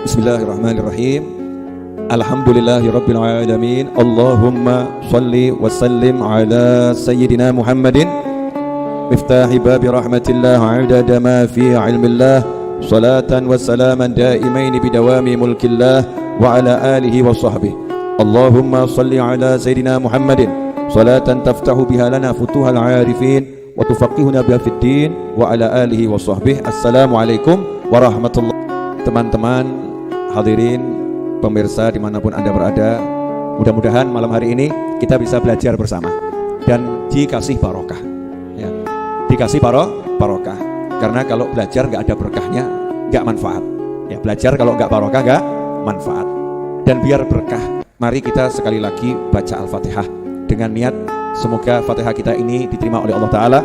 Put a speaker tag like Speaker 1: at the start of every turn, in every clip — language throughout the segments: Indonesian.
Speaker 1: Bismillahirrahmanirrahim. Alhamdulillahirabbil alamin. Allahumma shalli wa sallim ala sayyidina Muhammadin miftahi babi rahmatillah adada ma fi ilmillah salatan wa salaman daimaini bidawami mulkillah wa ala alihi wa sahbihi. Allahumma shalli ala sayyidina Muhammadin salatan taftahu biha lana futuhal arifin wa tufaqihuna biha fid din wa ala alihi wa sahbihi. Assalamualaikum warahmatullahi. Teman-teman hadirin pemirsa dimanapun Anda berada, mudah-mudahan malam hari ini kita bisa belajar bersama dan dikasih barokah ya. Dikasih barokah, karena kalau belajar nggak ada berkahnya nggak manfaat ya. Belajar kalau nggak barokah nggak manfaat. Dan biar berkah, mari kita sekali lagi baca Al-Fatihah dengan niat semoga Fatihah kita ini diterima oleh Allah Ta'ala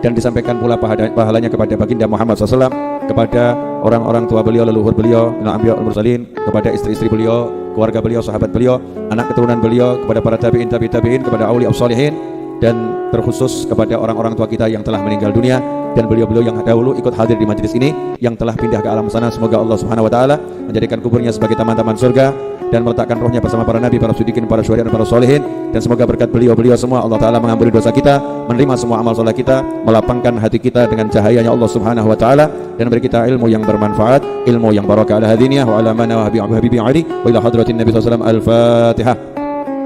Speaker 1: dan disampaikan pula pahalanya kepada baginda Muhammad SAW, kepada orang-orang tua beliau, leluhur beliau, Anbiya wal Mursalin, kepada istri-istri beliau, keluarga beliau, sahabat beliau, anak keturunan beliau, kepada para tabi'in, tabi'in, kepada auliya sholihin, dan terkhusus kepada orang-orang tua kita yang telah meninggal dunia dan beliau-beliau yang dahulu ikut hadir di majelis ini yang telah pindah ke alam sana. Semoga Allah Subhanahu wa taala menjadikan kuburnya sebagai taman-taman surga dan meletakkan rohnya bersama para nabi, para siddiqin, para syuhada dan para sholihin. Dan semoga berkat beliau-beliau semua Allah Ta'ala mengampuni dosa kita, menerima semua amal soleh kita, melapangkan hati kita dengan cahayanya Allah Subhanahu wa ta'ala, dan beri kita ilmu yang bermanfaat, ilmu yang barakah ala hadiniyah wa ala mana wa habibi ali wa ila hadratin nabi SAW. Al-Fatihah.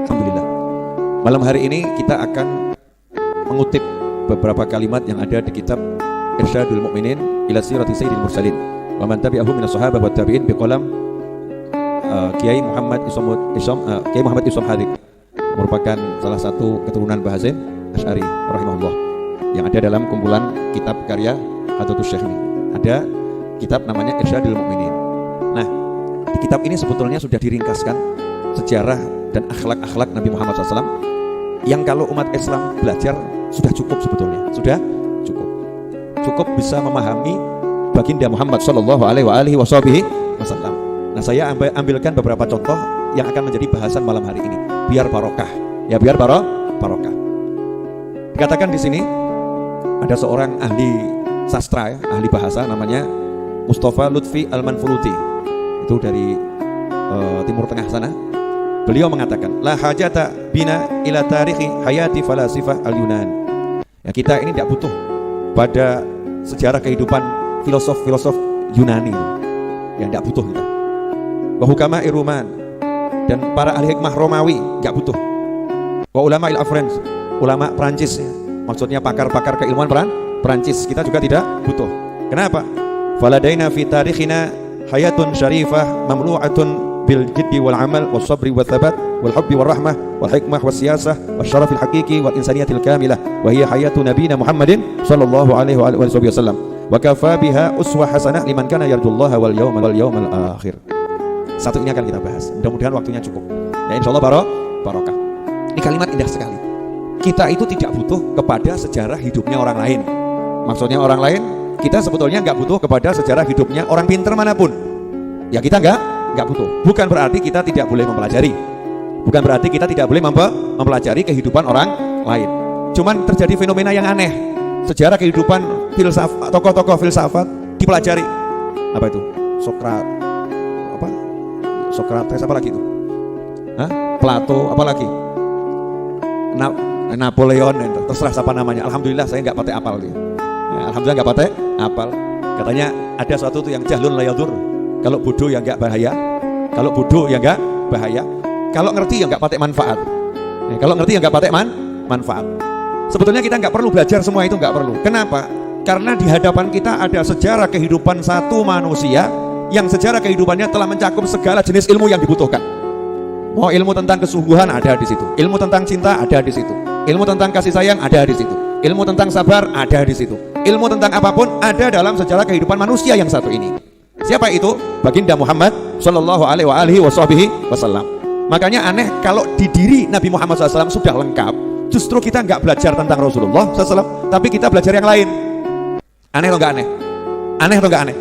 Speaker 1: Alhamdulillah. Malam hari ini kita akan mengutip beberapa kalimat yang ada di kitab Irsyadul Mu'minin ila Sirati Sayyidil Mursalin wa man tabi'ahum minas sahabah wa tabi'in biqalam Kiai Muhammad Isom Hadik, merupakan salah satu keturunan Bahazin Asy'ari rahimahullah, yang ada dalam kumpulan kitab karya Hadratus Syekh ini. Ada kitab namanya Irsyadul Mu'minin. Nah, di kitab ini sebetulnya sudah diringkaskan sejarah dan akhlak-akhlak Nabi Muhammad SAW yang kalau umat Islam belajar sudah cukup sebetulnya. Sudah cukup bisa memahami baginda Muhammad sallallahu alaihi wasallam. Nah, saya ambilkan beberapa contoh yang akan menjadi bahasan malam hari ini biar barokah ya, biar barokah. Dikatakan di sini ada seorang ahli sastra ya, ahli bahasa, namanya Mustafa Lutfi Al-Manfuluti, itu dari Timur Tengah sana. Beliau mengatakan la hajata bina ila tarikhi hayati falasifah al-Yunan ya, kita ini tidak butuh pada sejarah kehidupan filosof Yunani ya, tidak butuh kita. Wa hukama Iruman dan para ahli hikmah Romawi enggak butuh. Wa ulama il-Afrans, ulama Prancis ya, maksudnya pakar-pakar keilmuan Prancis, kita juga tidak butuh. Kenapa? Faladaina fi tarikhina hayatun syarifah mamlu'atun bil jiddi wal amal was sabri wat thabat wal hubbi wal rahmah wal hikmah was siyasah was syaraf al haqiqi wal insaniyatil kamilah wa hiya hayatu nabiyina Muhammadin sallallahu alaihi wasallam wa kafa biha uswah hasanah liman kana yarjullaha wal yawmal akhir. Satu ini akan kita bahas, mudah-mudahan waktunya cukup ya, insyaallah barokah. Ini kalimat indah sekali. Kita itu tidak butuh kepada sejarah hidupnya orang lain. Maksudnya orang lain, kita sebetulnya nggak butuh kepada sejarah hidupnya orang pintar manapun ya, kita nggak butuh. Bukan berarti kita tidak boleh mempelajari, bukan berarti kita tidak boleh mempelajari kehidupan orang lain. Cuman terjadi fenomena yang aneh, sejarah kehidupan tokoh-tokoh filsafat dipelajari. Apa itu? Sokrates apa lagi itu? Plato apa lagi? Napoleon, terserah siapa namanya. Alhamdulillah saya nggak pakai apal dia. Ya, alhamdulillah nggak pakai apal. Katanya ada suatu itu yang jahlun la yadur. Kalau bodoh yang nggak bahaya. Kalau bodoh yang nggak bahaya. Kalau ngerti yang nggak pakai manfaat. Ya, kalau ngerti yang nggak pakai manfaat. Sebetulnya kita nggak perlu belajar semua itu, nggak perlu. Kenapa? Karena di hadapan kita ada sejarah kehidupan satu manusia yang sejarah kehidupannya telah mencakup segala jenis ilmu yang dibutuhkan. Mau ilmu tentang kesungguhan ada di situ, ilmu tentang cinta ada di situ, ilmu tentang kasih sayang ada di situ, ilmu tentang sabar ada di situ, ilmu tentang apapun ada dalam sejarah kehidupan manusia yang satu ini. Siapa itu? Baginda Muhammad sallallahu alaihi wasallam. Makanya aneh kalau di diri Nabi Muhammad SAW sudah lengkap, justru kita nggak belajar tentang Rasulullah SAW, tapi kita belajar yang lain. Aneh atau nggak aneh? Aneh atau nggak aneh?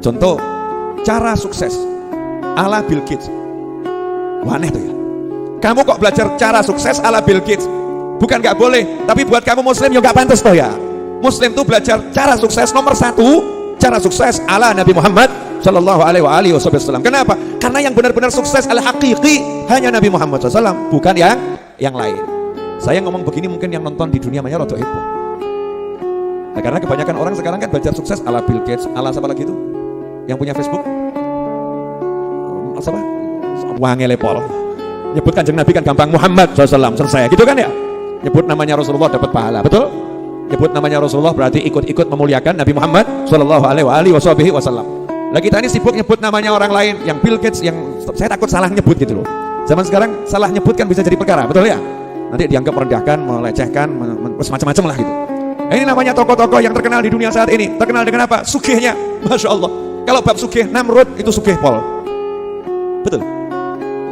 Speaker 1: Contoh, cara sukses ala Bill Gates. Wah, aneh tuh ya. Kamu kok belajar cara sukses ala Bill Gates? Bukan nggak boleh, tapi buat kamu muslim ya nggak pantas toh ya. Muslim tuh belajar cara sukses nomor 1, cara sukses ala Nabi Muhammad Sallallahu alaihi wasallam. Kenapa? Karena yang benar-benar sukses al-haqiqi hanya Nabi Muhammad SAW, bukan yang lain. Saya ngomong begini mungkin yang nonton di dunia maya rada heboh. Nah, karena kebanyakan orang sekarang kan belajar sukses ala Bill Gates, ala siapa lagi itu? Yang punya Facebook? Siapa? Wangele Pol. Nyebut kanjeng Nabi kan gampang, Muhammad SAW, selesai. Gitu kan ya? Nyebut namanya Rasulullah dapat pahala, betul? Nyebut namanya Rasulullah berarti ikut-ikut memuliakan Nabi Muhammad Sallallahu alaihi wasallam. Lah kita ini sibuk nyebut namanya orang lain, yang Bill Gates, yang saya takut salah nyebut gitu loh. Zaman sekarang salah nyebut kan bisa jadi perkara, betul ya? Nanti dianggap merendahkan, melecehkan, macam-macam lah gitu. Nah, ini namanya tokoh-tokoh yang terkenal di dunia saat ini. Terkenal dengan apa? Sugihnya, Masya Allah. Kalau bab sugih, Namrud itu sugih pol. Betul.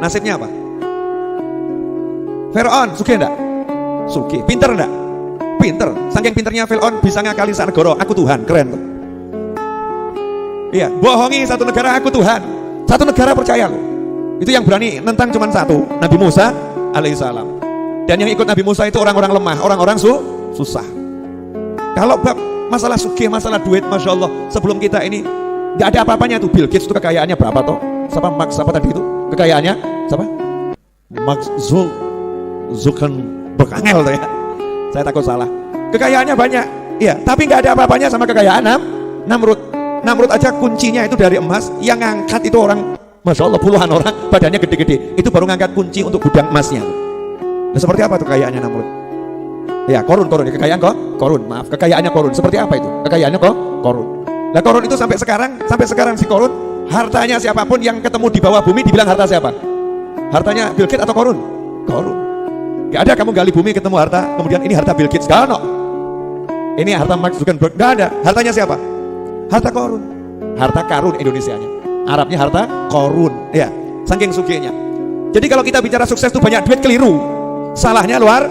Speaker 1: Nasibnya apa? Fir'aun sugih enggak? Sugih. Pinter enggak? Pinter. Saking pinternya Fir'aun bisa ngakali sak negara, aku Tuhan, keren tuh. Iya, bohongi satu negara, aku Tuhan. Satu negara percaya loh. Itu yang berani nentang cuma satu, Nabi Musa alaihissalam. Dan yang ikut Nabi Musa itu orang-orang lemah, orang-orang susah. Kalau bab masalah sugih, masalah duit, Masya Allah, sebelum kita ini nggak ada apa-apanya tuh. Bill Gates itu kekayaannya berapa toh? Siapa tadi itu? Kekayaannya siapa? Mark Zuckerberg tuh ya. Saya takut salah. Kekayaannya banyak, iya. Tapi nggak ada apa-apanya sama kekayaan Namrud. Namrud aja kuncinya itu dari emas. Yang ngangkat itu orang, Masya Allah, puluhan orang, badannya gede-gede. Itu baru ngangkat kunci untuk gudang emasnya. Nah, seperti apa tuh kekayaannya Namrud? Ya, Korun, kekayaan Korun, maaf, kekayaannya Korun. Seperti apa itu? Kekayaannya Korun. Nah, Korun itu sampai sekarang si Korun, hartanya siapapun yang ketemu di bawah bumi dibilang harta siapa? Hartanya Bill Gates atau Korun? Korun. Gak ada kamu gali bumi ketemu harta, kemudian ini harta Bill Gates, gak ada. Ini harta Mark Zuckerberg, gak ada. Hartanya siapa? Harta Korun. Harta karun Indonesianya. Arabnya harta Korun. Ya, saking sugihnya. Jadi kalau kita bicara sukses itu banyak duit, keliru. Salahnya luar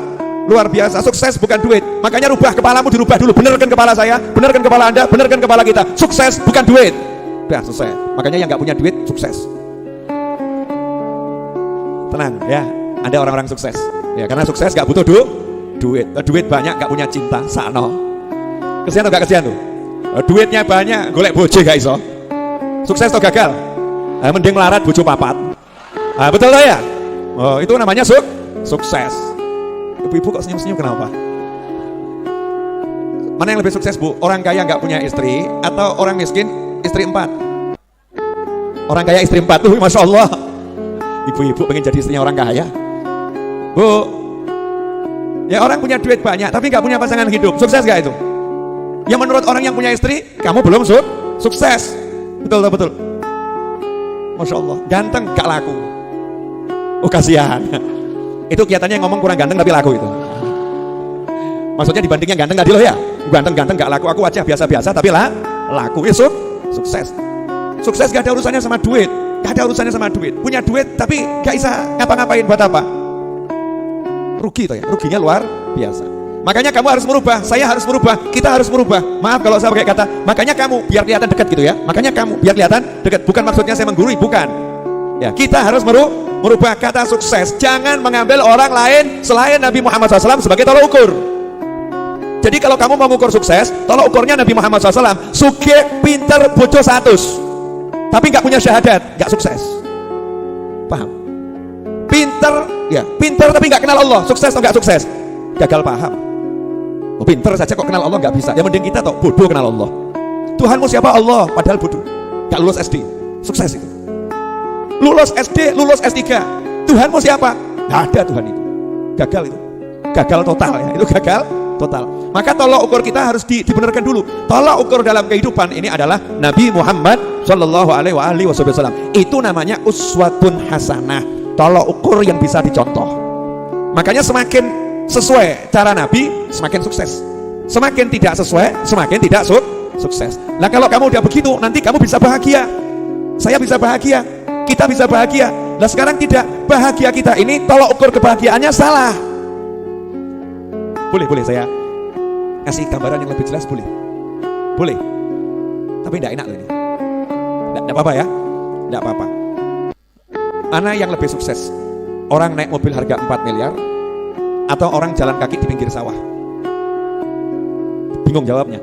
Speaker 1: biasa. Sukses bukan duit. Makanya rubah kepalamu, dirubah dulu. Benerkan kepala saya, benerkan kepala Anda, benerkan kepala kita. Sukses bukan duit. Udah selesai. Makanya yang nggak punya duit sukses. Tenang ya, Anda orang-orang sukses. Ya, karena sukses nggak butuh duit. Duit banyak nggak punya cinta, sano. Kesian atau nggak kesian tuh? Duitnya banyak, golek bojo gak iso. Sukses atau gagal? Mending melarat bojo papat. Betul lah ya? Oh, itu namanya sukses. Ibu-ibu kok senyum-senyum kenapa? Mana yang lebih sukses, Bu? Orang kaya nggak punya istri atau orang miskin istri 4? Orang kaya istri 4 tuh, Masya Allah. Ibu-ibu pengen jadi istrinya orang kaya. Bu, ya orang punya duit banyak tapi nggak punya pasangan hidup, sukses gak itu? Yang menurut orang yang punya istri, kamu belum sukses. Betul. Masya Allah, ganteng gak laku. Oh kasihan. Itu kelihatannya yang ngomong kurang ganteng tapi laku itu. Maksudnya dibandingnya ganteng tadi loh ya. Ganteng gak laku, aku aja biasa-biasa tapi laku. Ya sukses. Sukses gak ada urusannya sama duit. Gak ada urusannya sama duit. Punya duit tapi gak bisa ngapa-ngapain buat apa? Rugi toh ya. Ruginya luar biasa. Makanya kamu harus merubah, saya harus merubah, kita harus merubah. Maaf kalau saya pakai kata, makanya kamu biar kelihatan dekat gitu ya. Makanya kamu biar kelihatan dekat. Bukan maksudnya saya menggurui, bukan. Ya, kita harus merubah kata sukses. Jangan mengambil orang lain selain Nabi Muhammad SAW sebagai tolak ukur. Jadi kalau kamu mau mengukur sukses, tolak ukurnya Nabi Muhammad SAW. Sugih, pinter, bojo 100, tapi nggak punya syahadat, nggak sukses. Paham? Pinter tapi nggak kenal Allah, sukses atau nggak sukses? Gagal paham. Oh, pinter saja kok kenal Allah nggak bisa. Yang mending kita toh bodoh kenal Allah. Tuhanmu siapa? Allah, padahal bodoh. Gak lulus SD, sukses itu. Lulus SD, lulus S3, Tuhanmu siapa? Gak ada Tuhan itu. Gagal itu. Gagal total ya. Itu gagal total. Maka tolak ukur kita harus dibenarkan dulu. Tolak ukur dalam kehidupan ini adalah Nabi Muhammad Sallallahu alaihi wasallam. Itu namanya uswatun hasanah. Tolak ukur yang bisa dicontoh. Makanya semakin sesuai cara Nabi, semakin sukses. Semakin tidak sesuai, semakin tidak sukses. Nah kalau kamu udah begitu, nanti kamu bisa bahagia. Saya bisa bahagia, kita bisa bahagia. Nah sekarang tidak, bahagia kita ini tolak ukur kebahagiaannya salah. Boleh saya kasih gambaran yang lebih jelas, boleh. Tapi tidak enak loh ini. Tidak apa-apa ya, tidak apa-apa. Mana yang lebih sukses? Orang naik mobil harga 4 miliar atau orang jalan kaki di pinggir sawah? Bingung jawabnya.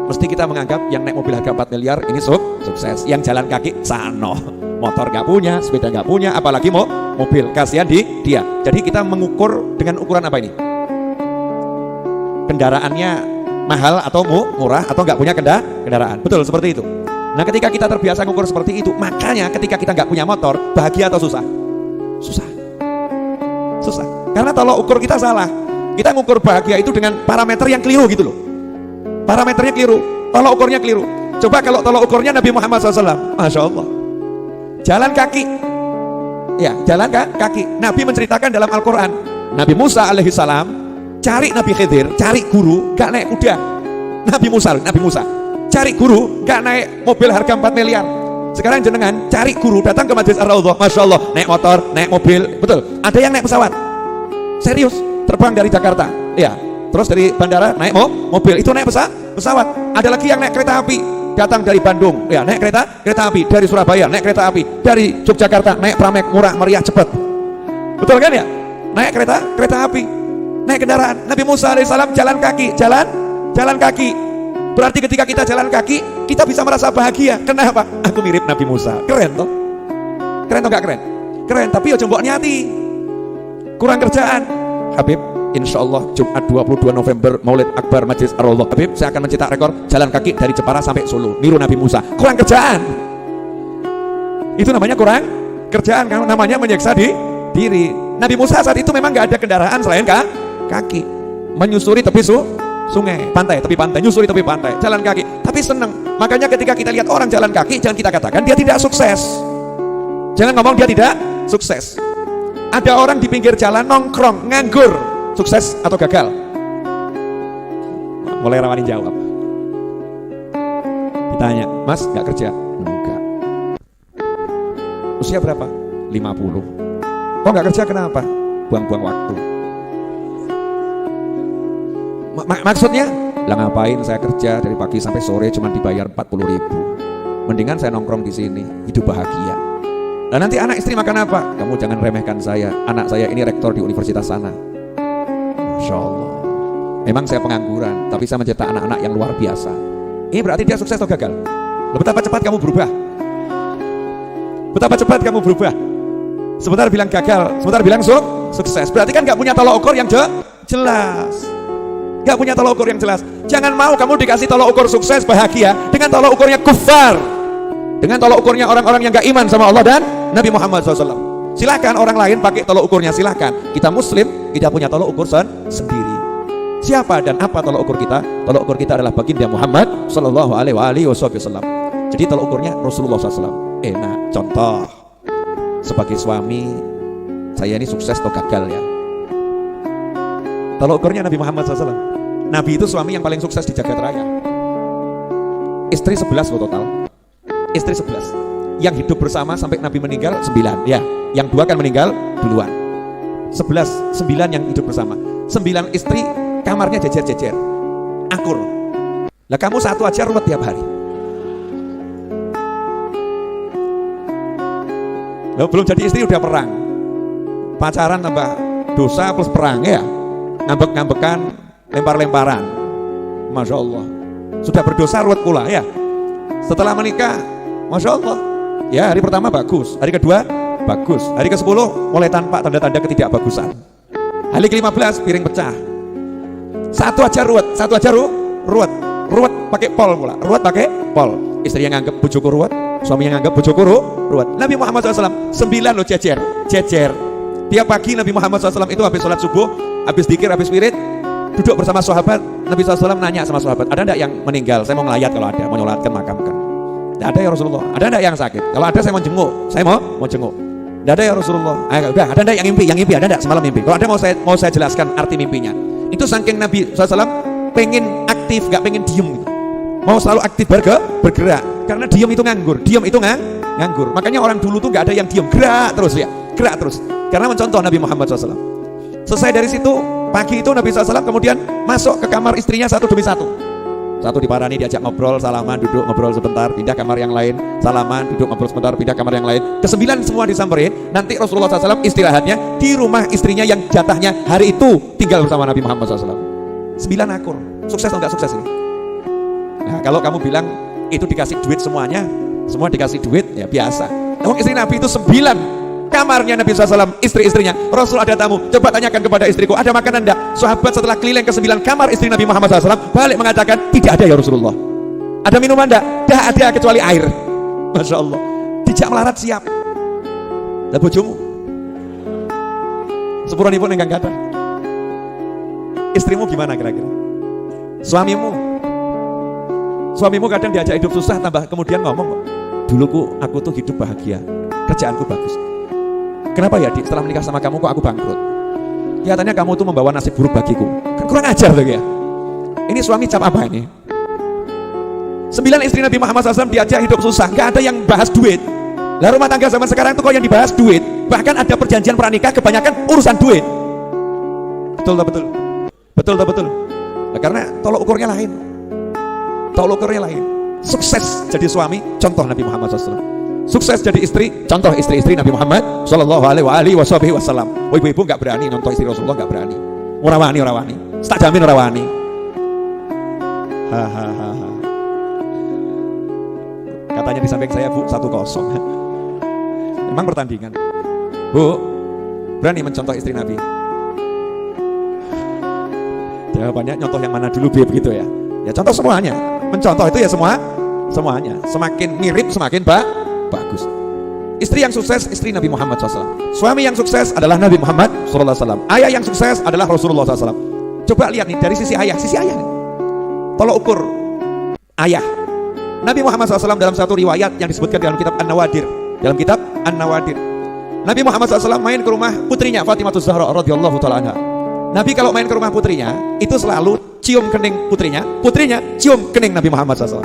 Speaker 1: Mesti kita menganggap yang naik mobil harga 4 miliar ini sukses. Yang jalan kaki sano, motor gak punya, sepeda gak punya, apalagi mau mobil. Kasihan dia. Jadi kita mengukur dengan ukuran apa ini? Kendaraannya mahal atau murah atau nggak punya kendaraan. Betul, seperti itu. Nah, ketika kita terbiasa mengukur seperti itu, makanya ketika kita nggak punya motor, bahagia atau susah? Susah. Karena tolok ukur kita salah. Kita mengukur bahagia itu dengan parameter yang keliru gitu loh. Parameternya keliru, tolok ukurnya keliru. Coba kalau tolok ukurnya Nabi Muhammad SAW, Masya Allah, jalan kaki. Ya, jalan kaki. Nabi menceritakan dalam Al-Quran, Nabi Musa alaihissalam cari Nabi Khidir, cari guru, gak naik kuda. Nabi Musa cari guru, gak naik mobil harga 4 miliar. Sekarang jenengan cari guru, datang ke Majlis Ar-Raudhah, Masya Allah, naik motor, naik mobil. Betul, ada yang naik pesawat. Serius, terbang dari Jakarta. Ya, terus dari bandara naik mobil, itu naik pesawat. Ada lagi yang naik kereta api, datang dari Bandung, ya naik kereta api, dari Surabaya naik kereta api, dari Yogyakarta naik pramek, murah, meriah, cepat. Betul kan ya? Naik kereta api, naik kendaraan. Nabi Musa alaihissalam jalan kaki. Berarti ketika kita jalan kaki, kita bisa merasa bahagia. Kenapa? Aku mirip Nabi Musa. Keren toh gak keren? Keren, tapi ya jembok niati. Kurang kerjaan. Habib, insya Allah Jumat 22 November Maulid Akbar Majlis Ar-Raudhah. Habib, saya akan mencetak rekor jalan kaki dari Jepara sampai Solo, niru Nabi Musa. Kurang kerjaan. Itu namanya kurang kerjaan, kan? Namanya menyiksa diri. Nabi Musa saat itu memang gak ada kendaraan selain kaki. Menyusuri tepi sungai, tepi pantai, nyusuri tepi pantai, jalan kaki. Tapi seneng. Makanya ketika kita lihat orang jalan kaki, jangan kita katakan dia tidak sukses. Jangan ngomong dia tidak sukses. Ada orang di pinggir jalan nongkrong, nganggur, sukses atau gagal? Mulai rawanin jawab. Ditanya, Mas gak kerja? Enggak. Usia berapa? 50. Kok gak kerja kenapa? Buang-buang waktu. Maksudnya? Lah ngapain saya kerja dari pagi sampai sore cuma dibayar 40.000. Mendingan saya nongkrong di sini, hidup bahagia. Nah, nanti anak istri makan apa? Kamu jangan remehkan saya. Anak saya ini rektor di universitas sana. Masya Allah. Memang saya pengangguran, tapi saya mencetak anak-anak yang luar biasa. Ini berarti dia sukses atau gagal? Betapa cepat kamu berubah. Betapa cepat kamu berubah. Sebentar bilang gagal, sebentar bilang sukses. Berarti kan gak punya tolok ukur yang jelas. Gak punya tolok ukur yang jelas. Jangan mau kamu dikasih tolok ukur sukses bahagia dengan tolok ukurnya kufar, dengan tolok ukurnya orang-orang yang gak iman sama Allah dan Nabi Muhammad SAW. Silahkan orang lain pakai tolok ukurnya, silahkan. Kita muslim, kita punya tolok ukur sendiri. Siapa dan apa tolok ukur kita? Tolok ukur kita adalah baginda Muhammad Sallallahu Alaihi Wasallam. Jadi tolok ukurnya Rasulullah SAW. Nah, contoh, sebagai suami, saya ini sukses atau gagal ya? Tolok ukurnya Nabi Muhammad SAW. Nabi itu suami yang paling sukses di jagat raya. Istri 11 loh total. Istri 11. Yang hidup bersama sampai Nabi meninggal 9. Ya, yang 2 kan meninggal duluan. 9 yang hidup bersama. 9 istri, kamarnya jejer-jejer, akur. Lah kamu satu aja ruwet tiap hari. Lah belum jadi istri udah perang. Pacaran tambah dosa plus perang ya. Ngambek-ngambekan, lempar-lemparan. Masya Allah. Sudah berdosa ruwet pula ya. Setelah menikah, Masya Allah. Ya, hari pertama bagus, hari kedua bagus, hari ke-10 mulai tampak tanda-tanda ketidakbagusan. Hari ke-15 piring pecah. Satu aja ruwet pakai pol pula, ruwet pakai pol. Istri yang nganggap bojoku ruwet, suami yang nganggap bojoku ruwet. Nabi Muhammad SAW 9 loh jejer. Tiap pagi Nabi Muhammad SAW itu habis sholat subuh, habis dzikir, habis wirid, duduk bersama sahabat. Nabi SAW nanya sama sahabat, ada enggak yang meninggal? Saya mau ngelayat kalau ada, mau nyolatkan makamkan. Tidak ada ya Rasulullah. Ada enggak yang sakit? Kalau ada saya mau jenguk. Saya mau jenguk. Tidak ada ya Rasulullah. Udah, ada enggak yang mimpi? Yang mimpi ada enggak semalam mimpi? Kalau ada mau saya jelaskan arti mimpinya. Itu saking Nabi SAW pengen aktif, gak pengen diem gitu. Mau selalu aktif bergerak. Karena diem itu nganggur. Nganggur. Makanya orang dulu tuh gak ada yang diem, gerak terus. Karena mencontoh Nabi Muhammad SAW. Selesai dari situ, pagi itu Nabi SAW kemudian masuk ke kamar istrinya satu demi satu. Satu diparani, diajak ngobrol, salaman, duduk ngobrol sebentar, pindah kamar yang lain, salaman, duduk ngobrol sebentar, pindah kamar yang lain. Ke-9 semua disamperin. Nanti Rasulullah SAW istirahatnya di rumah istrinya yang jatahnya hari itu tinggal bersama Nabi Muhammad SAW. 9 akur. Sukses atau enggak sukses ini? Nah, kalau kamu bilang itu dikasih duit semuanya, semua dikasih duit, ya biasa. Namun istri Nabi itu 9 kamarnya Nabi SAW, istri-istrinya. Rasul ada tamu, coba tanyakan kepada istriku, ada makanan enggak? Sahabat setelah keliling ke 9 kamar istri Nabi Muhammad SAW, balik mengatakan, tidak ada ya Rasulullah. Ada minuman enggak? Tidak ada kecuali air. Masya Allah. Dijak melarat siap. Lah bojomu sepuranipun ingkang kathah. Istrimu gimana kira-kira? Suamimu kadang diajak hidup susah, tambah kemudian ngomong, dulu aku tuh hidup bahagia, kerjaanku bagus. Kenapa ya setelah menikah sama kamu kok aku bangkrut? Kelihatannya kamu tuh membawa nasib buruk bagiku. Kan kurang ajar tuh ya. Ini suami cap apa ini? 9 istri Nabi Muhammad SAW diajak hidup susah, gak ada yang bahas duit. Lah rumah tangga zaman sekarang tuh kok yang dibahas duit. Bahkan ada perjanjian pranikah kebanyakan urusan duit. Betul tak betul? Betul tak betul? Nah, karena tolok ukurnya lain. Tolok ukurnya lain. Sukses jadi suami, contoh Nabi Muhammad SAW. Sukses jadi istri, contoh istri-istri Nabi Muhammad Sallallahu Alaihi Wasallam. Oh, ibu-ibu nggak berani nonton istri Rasulullah, nggak berani. Urawani. Tak jamin urawani. Hahaha. Katanya di samping saya, Bu, 1-0. Memang pertandingan. Bu, berani mencontoh istri Nabi? Jawabannya nyontoh yang mana dulu, Beb, begitu ya? Ya contoh semuanya. Mencontoh itu ya semuanya. Semakin mirip semakin bagus. Istri yang sukses, istri Nabi Muhammad SAW. Suami yang sukses adalah Nabi Muhammad SAW. Ayah yang sukses adalah Rasulullah SAW. Coba lihat nih dari sisi ayah nih. Tolok ukur ayah. Nabi Muhammad SAW dalam satu riwayat yang disebutkan dalam kitab An-Nawadir. Nabi Muhammad SAW main ke rumah putrinya Fatimah Zahra radhiyallahu ta'ala anha. Nabi kalau main ke rumah putrinya itu selalu cium kening putrinya cium kening Nabi Muhammad SAW.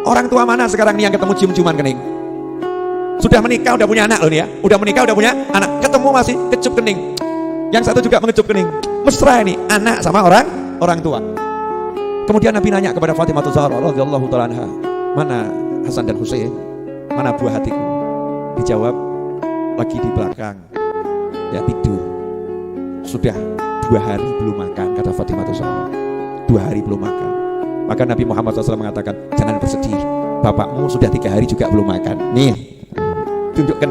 Speaker 1: Orang tua mana sekarang nih yang ketemu cium-ciuman kening? Sudah menikah, udah punya anak loh nih ya. Udah menikah, udah punya anak, ketemu masih kecup kening. Yang satu juga mengecup kening. Mesra ini anak sama orang tua. Kemudian Nabi nanya kepada Fatimah Zahra radhiyallahu ta'ala anha, mana Hasan dan Husain? Mana buah hatiku? Dijawab, lagi di belakang. Ya tidur. Sudah 2 hari belum makan, kata Fatimah Zahra. 2 hari belum makan. Maka Nabi Muhammad SAW mengatakan, jangan bersedih, bapakmu sudah 3 hari juga belum makan. Nih, tunjukkan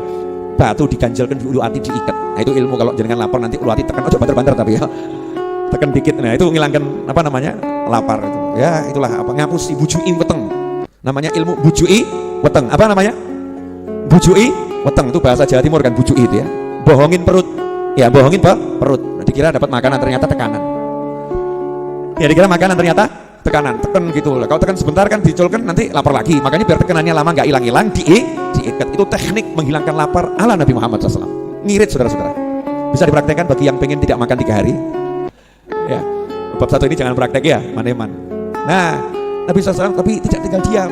Speaker 1: batu diganjalkan ulu hati diikat. Nah itu ilmu kalau jenengan lapar nanti ulu hati tekan, ojo banter-banter tapi ya. Tekan dikit, nah itu ngilangkan apa namanya? Lapar itu. Ya itulah apa, ngapusi bujui weteng. Namanya ilmu bujui weteng. Apa namanya? Bujui weteng itu bahasa Jawa Timur kan, bujui itu ya. Bohongin perut. Ya bohongin perut. Dikira dapat makanan ternyata tekanan. Ya dikira makanan ternyata tekanan, tekan gitu lah. Kalau tekan sebentar kan diculkan nanti lapar lagi. Makanya biar tekanannya lama nggak hilang-hilang, diikat. Itu teknik menghilangkan lapar ala Nabi Muhammad SAW. Ngirit saudara-saudara. Bisa dipraktekkan bagi yang pengen tidak makan 3 hari. Ya, bab 1 ini jangan praktek ya, maneman. Nah, Nabi SAW tapi tidak tinggal diam.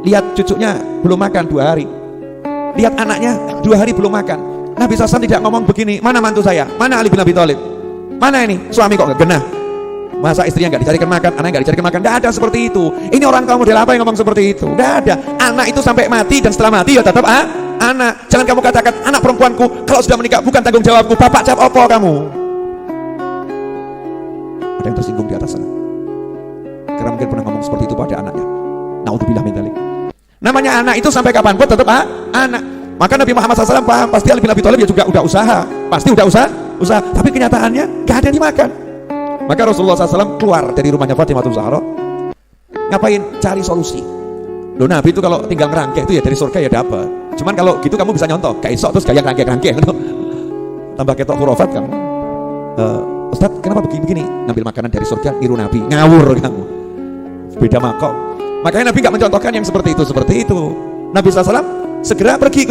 Speaker 1: Lihat cucunya belum makan 2 hari. Lihat anaknya 2 hari belum makan. Nabi SAW tidak ngomong begini, mana mantu saya, mana Ali bin Abi Thalib, mana ini suami kok gak genah, masa istrinya gak dicarikan makan, anaknya gak dicarikan makan. Tidak ada seperti itu. Ini orang kaum model apa yang ngomong seperti itu? Tidak ada. Anak itu sampai mati dan setelah mati ya tetap anak. Jangan kamu katakan anak perempuanku kalau sudah menikah bukan tanggung jawabku. Bapak cap opo kamu? Ada yang tersinggung di atas sana karena mungkin pernah ngomong seperti itu pada anaknya. Naudzubillah min dzalik. Namanya anak itu sampai kapanpun tetap anak. Maka Nabi Muhammad SAW paham, pasti Ali bin Abi Thalib ya juga udah usaha, pasti udah usaha, tapi kenyataannya gak ada yang dimakan. Maka Rasulullah SAW keluar dari rumahnya Fatimah Zahra, ngapain? Cari solusi. Loh Nabi itu kalau tinggal ngerangkeh itu ya dari surga ya dapat. Cuman kalau gitu kamu bisa nyontoh, gak esok terus gaya ngerangkeh, tambah ketok khurafat kamu. Ustadz kenapa begini? Ngambil makanan dari surga, niru Nabi, ngawur kamu. Beda makom. Makanya Nabi gak mencontohkan yang seperti itu. Nabi SAW segera pergi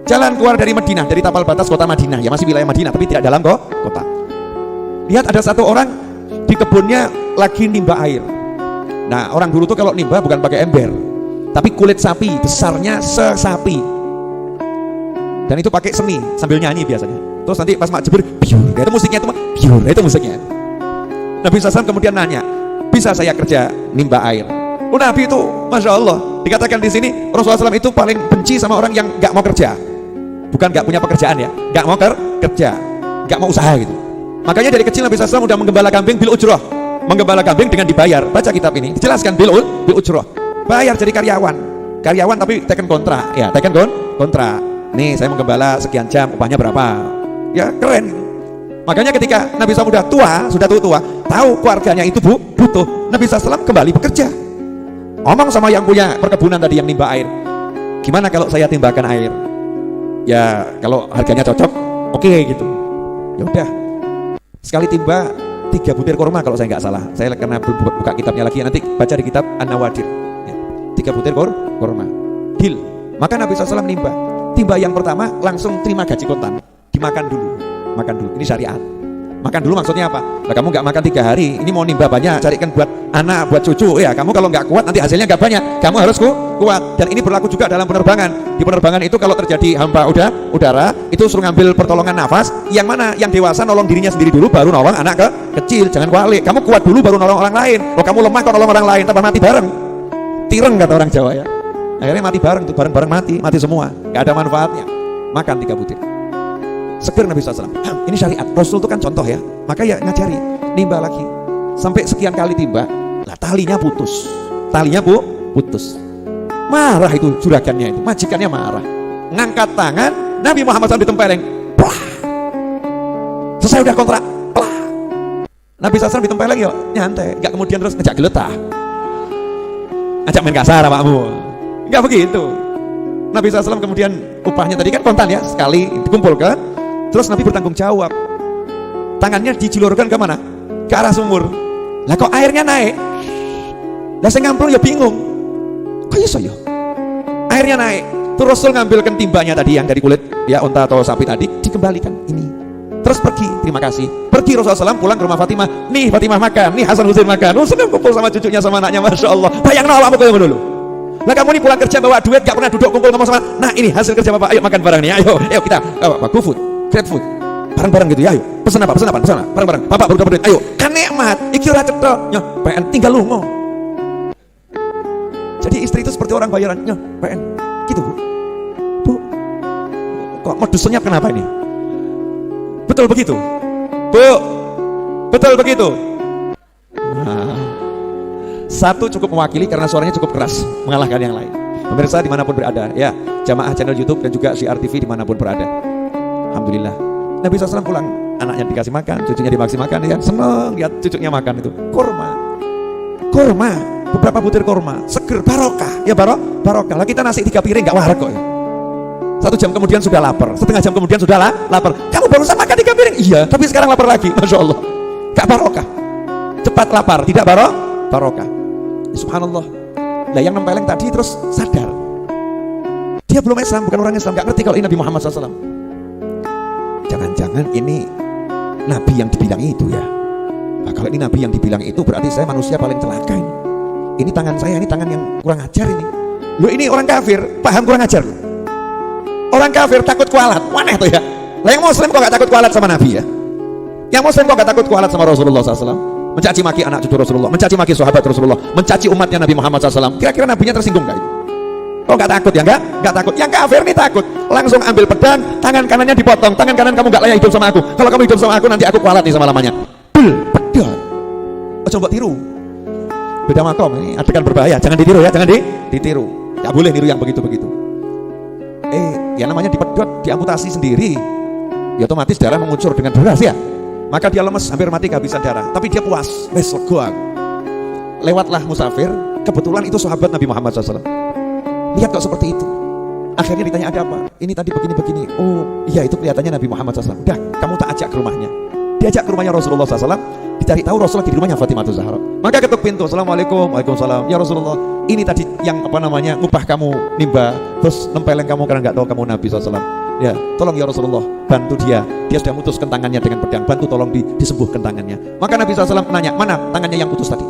Speaker 1: jalan keluar dari Madinah, dari tapal batas kota Madinah, ya masih wilayah Madinah tapi tidak dalam kota. Lihat ada satu orang di kebunnya lagi nimba air. Nah orang dulu tuh kalau nimba bukan pakai ember, tapi kulit sapi, besarnya sesapi, dan itu pakai seni sambil nyanyi biasanya. Terus nanti pas mak jebur, biur, itu musiknya itu musiknya. Nabi SAW kemudian nanya, bisa saya kerja nimba air? Oh Nabi itu, masya Allah, dikatakan di sini Rasulullah SAW itu paling benci sama orang yang nggak mau kerja, bukan nggak punya pekerjaan ya, nggak mau kerja, nggak mau usaha gitu. Makanya dari kecil Nabi SAW udah menggembala kambing bil ujroh, menggembala kambing dengan dibayar. Baca kitab ini, dijelaskan bil ujroh, bayar jadi karyawan tapi teken kontrak ya, teken kontrak. Nih saya menggembala sekian jam, upahnya berapa ya, keren. Makanya ketika Nabi SAW sudah tua, tahu keluarganya itu butuh, Nabi SAW kembali bekerja. Ngomong sama yang punya perkebunan tadi yang nimba air, gimana kalau saya timbakan air ya, kalau harganya cocok oke gitu. Ya udah, sekali timba 3 butir kurma kalau saya nggak salah. Saya karena buka kitabnya lagi, nanti baca di kitab An-Nawadir ya. 3 butir kurma deal. Maka Nabi SAW timba yang pertama langsung terima gaji kontan, dimakan dulu. Ini syariat. Makan dulu maksudnya apa? Nah, kamu nggak makan 3 hari, ini mau nimba banyak, carikan buat anak, buat cucu ya. Kamu kalau nggak kuat nanti hasilnya nggak banyak, kamu harus kuat. Dan ini berlaku juga dalam penerbangan. Di penerbangan itu kalau terjadi hampa udara, itu suruh ngambil pertolongan nafas. Yang mana? Yang dewasa nolong dirinya sendiri dulu, baru nolong anak kecil. Jangan kualik, kamu kuat dulu baru nolong orang lain. Kalau kamu lemah kok nolong orang lain, tambah mati bareng. Tireng kata orang Jawa ya. Akhirnya mati bareng tuh, bareng-bareng mati semua, nggak ada manfaatnya. Makan 3 butir. Seger Nabi SAW. Ini syariat, Rasul itu kan contoh ya. Maka ya ngajari, nimba lagi sampai sekian kali timba, lah talinya putus. Marah itu juragannya, itu majikannya marah, ngangkat tangan. Nabi Muhammad SAW ditempeleng, plah. Selesai udah kontrak, plah. Nabi SAW ditempeleng yuk nyantai, nggak kemudian terus ngejak geletah, ajak main kasar pakmu, nggak begitu. Nabi SAW kemudian upahnya tadi kan kontan ya, sekali dikumpulkan, terus Nabi bertanggung jawab. Tangannya dijulurkan ke mana? Ke arah sumur. Lah kok airnya naik? Lah saya ngamplung ya bingung. Kok iso ya? Airnya naik. Terus Rasul ngambilkan timbanya tadi yang dari kulit ya unta atau sapi tadi, dikembalikan ini. Terus pergi, terima kasih. Pergi Rasulullah SAW pulang ke rumah Fatimah. Nih Fatimah makan, nih Hasan Husain makan. Oh senang kumpul sama cucunya sama anaknya, masya Allah. Bayang awakmu kayak dulu. Lah kamu ini pulang kerja bawa duit, gak pernah duduk kumpul ngomong sama. Nah ini hasil kerja bapak, ayo makan bareng nih, ayo kita GoFood, GrabFood, bareng-bareng gitu ya, ayo pesen apa, bareng-bareng, bapak baru dapat duit, ayo kan nikmat, iki ora cetok, nyoh PN tinggal lungo. Jadi istri itu seperti orang bayaran, nyoh PN, gitu bu, kok modus senyap kenapa ini? Betul begitu, bu, betul begitu. Nah, satu cukup mewakili karena suaranya cukup keras mengalahkan yang lain. Pemirsa dimanapun berada ya, jamaah channel YouTube dan juga Syiar TV dimanapun berada, alhamdulillah Nabi SAW pulang, anaknya dikasih makan, cucunya dikasih makan, ya seneng lihat cucunya makan itu kurma, beberapa butir kurma, seger, barokah ya, barokah. Lah kita nasi 3 piring nggak warak kok ya. 1 jam kemudian sudah lapar, setengah jam kemudian sudah lapar. Kamu barusan makan 3 piring, iya, tapi sekarang lapar lagi, masya Allah. Gak barokah, cepat lapar, tidak barokah. Subhanallah. Nah yang nempeleng tadi terus sadar, dia belum Islam, bukan orang Islam, gak ngerti kalau ini Nabi Muhammad SAW. Jangan-jangan ini Nabi yang dibilang itu ya. Nah, kalau ini Nabi yang dibilang itu berarti saya manusia paling celaka ini. Ini tangan saya, ini tangan yang kurang ajar ini. Loh ini orang kafir, paham kurang ajar loh. Orang kafir takut kualat, aneh tuh ya. Lah yang Muslim kok gak takut kualat sama Nabi ya? Yang Muslim kok gak takut kualat sama Rasulullah SAW? Mencaci maki anak cucu Rasulullah, mencaci maki sahabat Rasulullah, mencaci umatnya Nabi Muhammad SAW. Kira-kira nabinya tersinggung gak itu? Oh gak takut ya? Gak takut. Yang kafir nih takut. Langsung ambil pedang, tangan kanannya dipotong. Tangan kanan kamu gak layak hidup sama aku. Kalau kamu hidup sama aku nanti aku kualat nih sama lamanya. Pedang. Oh, coba tiru. Beda makom, ini adegan berbahaya. Jangan ditiru ya, jangan ditiru. Gak boleh niru yang begitu-begitu. Ya namanya dipedot, diamputasi sendiri. Ya otomatis darah mengucur dengan deras ya. Maka dia lemes, hampir mati kehabisan darah, tapi dia puas, wes lega. Lewatlah musafir, kebetulan itu sahabat Nabi Muhammad SAW. Lihat kok seperti itu. Akhirnya ditanya ada apa? Ini tadi begini-begini. Oh iya itu kelihatannya Nabi Muhammad SAW. Udah, kamu tak ajak ke rumahnya. Diajak ke rumahnya Rasulullah SAW. Dicari tahu Rasulullah di rumahnya Fatimah Zahra. Maka ketuk pintu, assalamualaikum, waalaikumsalam. Ya Rasulullah, ini tadi yang ngupah kamu nimba, terus nempeleng kamu karena nggak tahu kamu Nabi SAW. Ya, tolong ya Rasulullah, bantu dia sudah mutuskan tangannya dengan pedang, bantu tolong disembuhkan tangannya. Maka Nabi SAW nanya, mana tangannya yang putus tadi?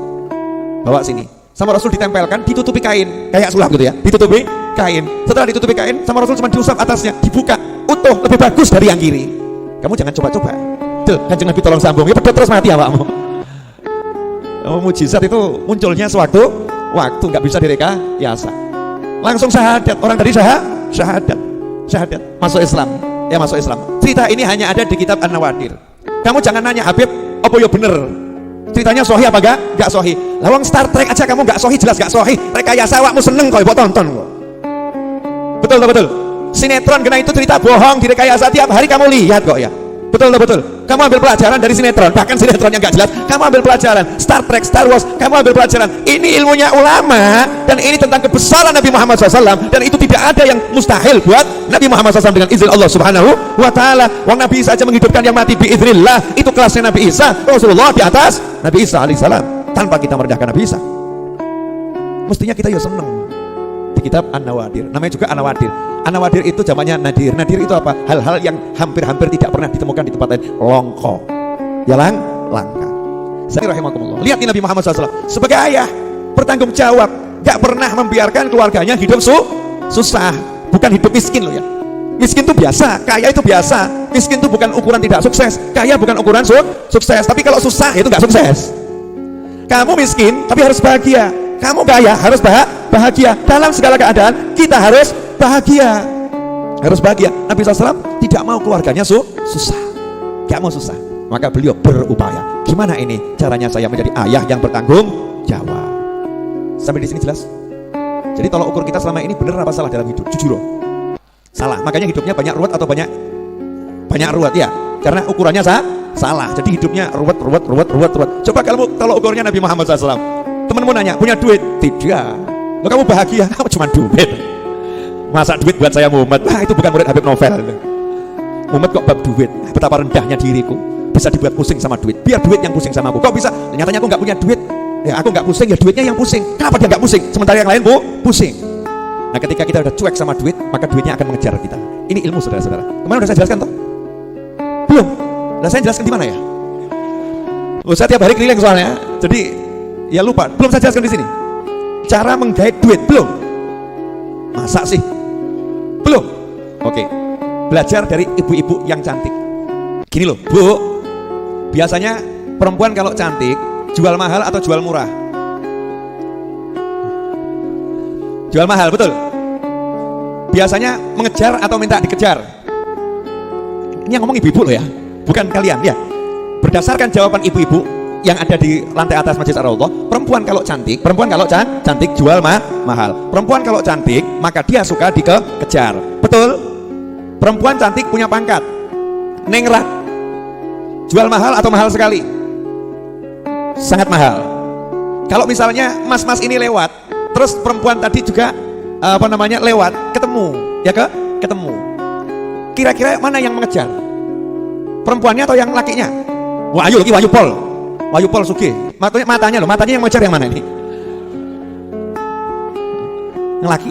Speaker 1: Bawa sini. Sama Rasul ditempelkan, ditutupi kain, kayak sulap gitu ya, ditutupi kain. Setelah ditutupi kain, sama Rasul cuma diusap atasnya, dibuka, utuh, lebih bagus dari yang kiri. Kamu jangan coba-coba. Tuh, Kanjeng Nabi tolong sambung, ya pedot terus mati awakmu. Mujizat itu munculnya sewaktu nggak bisa direkayasa. Langsung syahadat, orang tadi syahadat, masuk Islam, ya masuk Islam. Cerita ini hanya ada di kitab An-Nawadir. Kamu jangan nanya Habib, apa ya bener? Ceritanya sahih apa enggak? Enggak sahih. Lawang Star Trek aja kamu enggak sahih, jelas enggak sahih. Rekayasa awakmu seneng kok tonton kok. Betul tak betul? Sinetron kena itu cerita bohong direkayasa tiap hari kamu lihat kok ya. Betul tak betul? Kamu ambil pelajaran dari sinetron, bahkan sinetron yang enggak jelas, kamu ambil pelajaran. Star Trek, Star Wars, kamu ambil pelajaran. Ini ilmunya ulama dan ini tentang kebesaran Nabi Muhammad SAW, dan itu tidak ada yang mustahil buat Nabi Muhammad SAW dengan izin Allah Subhanahu wa Ta'ala. Wong Nabi Isa aja menghidupkan yang mati biiznillah, itu kelasnya Nabi Isa. Rasulullah di atas Nabi Isa alaihissalam, tanpa kita merendahkan Nabi Isa. Mestinya kita ya seneng. Di kitab An-Nawadir, namanya juga An-Nawadir. An-Nawadir itu zamannya nadir. Nadir itu apa? Hal-hal yang hampir-hampir tidak pernah ditemukan di tempat lain. Longko, ya langka. Saya rahimakumullah. Lihat nih Nabi Muhammad SAW sebagai ayah bertanggung jawab, gak pernah membiarkan keluarganya hidup susah. Bukan hidup miskin loh ya. Miskin itu biasa, kaya itu biasa. Miskin itu bukan ukuran tidak sukses, kaya bukan ukuran sukses. Tapi kalau susah itu gak sukses. Kamu miskin tapi harus bahagia, kamu kaya harus bahagia. Dalam segala keadaan kita harus bahagia. Nabi SAW tidak mau keluarganya susah, gak mau susah. Maka beliau berupaya, gimana ini caranya saya menjadi ayah yang bertanggung jawab. Sampai di sini jelas? Jadi tolok ukur kita selama ini benar apa salah dalam hidup? Jujur loh, salah. Makanya hidupnya banyak ruwet atau banyak ruwet ya, karena ukurannya salah. Jadi hidupnya ruwet. Coba kalau tolok ukurnya Nabi Muhammad SAW. Temenmu nanya, punya duit? Tidak. Loh, kamu bahagia? Kamu cuma duit. Masa duit buat saya Muhammad? Itu bukan murid Habib Novel. Muhammad kok bab duit? Betapa rendahnya diriku, bisa dibuat pusing sama duit. Biar duit yang pusing sama aku. Kok bisa? Nyatanya aku nggak punya duit. Ya aku nggak pusing, ya duitnya yang pusing. Kenapa dia nggak pusing? Sementara yang lain pusing. Nah ketika kita udah cuek sama duit, maka duitnya akan mengejar kita. Ini ilmu saudara-saudara. Kemarin udah saya jelaskan toh? Belum? Nah saya jelaskan di mana ya? Saya tiap hari keliling soalnya. Jadi ya lupa. Belum saya jelaskan di sini. Cara menggait duit belum? Masa sih? Belum? Oke. Belajar dari ibu-ibu yang cantik. Gini loh, Bu. Biasanya perempuan kalau cantik jual mahal atau jual murah? Jual mahal, betul? Biasanya mengejar atau minta dikejar? Ini yang ngomong ibu-ibu loh ya, bukan kalian ya. Berdasarkan jawaban ibu-ibu yang ada di lantai atas Masjid Ar-Raudhah, perempuan kalau cantik jual mahal. Perempuan kalau cantik maka dia suka dikejar. Betul? Perempuan cantik punya pangkat, nengrat, jual mahal atau mahal sekali? Sangat mahal. Kalau misalnya mas-mas ini lewat, terus perempuan tadi juga lewat, ketemu. Kira-kira mana yang mengejar? Perempuannya atau yang lakinya? Wahyu Pol Sugih. Matanya yang mengejar yang mana ini? Yang laki.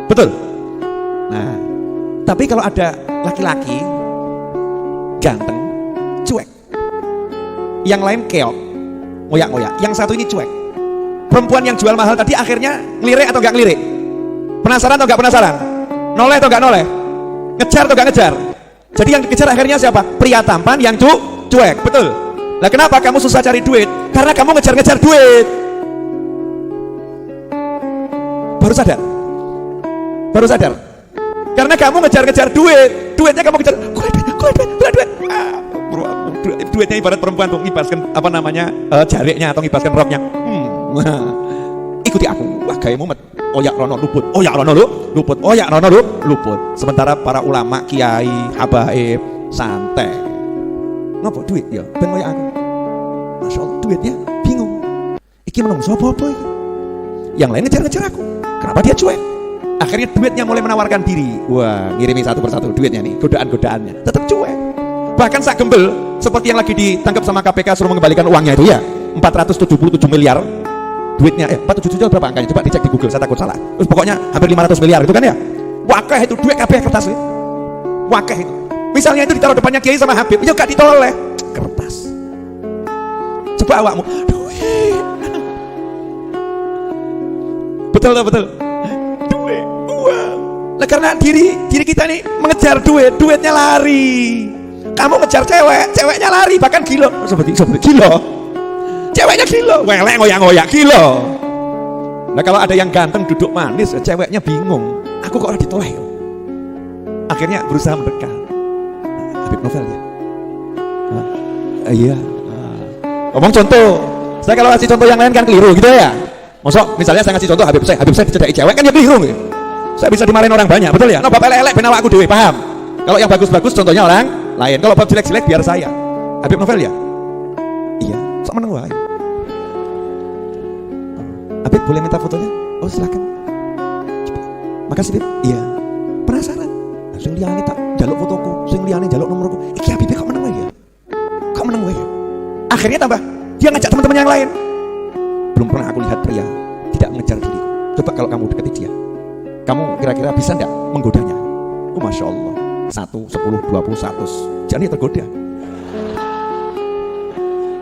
Speaker 1: Betul? Nah, tapi kalau ada laki-laki ganteng, cuek, yang lain keok, ngoyak-ngoyak, yang satu ini cuek. Perempuan yang jual mahal tadi akhirnya ngelirik atau gak ngelirik? Penasaran atau gak penasaran? Noleh atau gak noleh? Ngejar atau gak ngejar? Jadi yang dikejar akhirnya siapa? Pria tampan yang cuek. Betul? Nah kenapa kamu susah cari duit? Karena kamu ngejar-ngejar duit. Baru sadar? Karena kamu ngejar-ngejar duit. Duitnya kamu kejar. Duit. Duitnya ibarat perempuan tuh ngibaskan jariknya atau ngibaskan roknya. Ikuti aku. Wah gaya Muhammad. Oyak rono luput. Sementara para ulama, kiai, habaib santai. Ngapa duit ya? Ben oyak aku. Masya Allah duitnya bingung. Iki menungso apa iki? Yang lain ngejar-ngejar aku. Kenapa dia cuek? Akhirnya duitnya mulai menawarkan diri. Wah, ngirimi satu persatu duitnya nih, godaan-godaannya. Tetap cuek. Bahkan sak gembel seperti yang lagi ditangkap sama KPK suruh mengembalikan uangnya itu ya, 477 miliar. Duitnya 477 juta berapa angkanya? Coba dicek di Google, saya takut salah. Terus pokoknya hampir 500 miliar itu kan ya. Wakah itu duit kabeh kertas itu. Wakah itu. Misalnya itu ditaruh depannya Kiai sama Habib, itu gak ditoleh. Kertas. Coba awakmu, duit. Betul. Duit, uang. Nah karena diri kita nih mengejar duit, duitnya lari. Kamu ngejar ceweknya lari, bahkan gilo. Seperti gilo. Ceweknya gilo, welek ngoyak-ngoyak gilo. Nah kalau ada yang ganteng duduk manis, ceweknya bingung. Aku kok ditoleh? Akhirnya berusaha mendekat. Habib Novel ya. Iya. Ngomong contoh. Saya kalau kasih contoh yang lain kan keliru gitu ya. Mosok misalnya saya ngasih contoh Habib saya dicedai cewek kan ya keliru gitu. Saya bisa dimarahin orang banyak, betul ya? No, bab elek-elek ben awakku dhewe, paham? Kalau yang bagus-bagus contohnya orang lain. Kalau bab jelek-jelek biar saya. Habib novel ya? Iya, sok meneng wae. Habib boleh minta fotonya? Oh, silakan. Coba. Makasih, Habib. Iya. Penasaran? Nah, sing liyane tak njaluk fotoku, sing liyane njaluk nomorku. Iki Habib kok meneng wae ya? Kok meneng wae ya? Akhirnya tambah dia ngajak teman-teman yang lain. Belum pernah aku lihat pria tidak mengejar diriku. Coba kalau kamu deketi dia, kamu kira-kira bisa enggak menggodanya? Oh, Masya Allah. 1, 10, 20, 100. Jangan dia tergoda.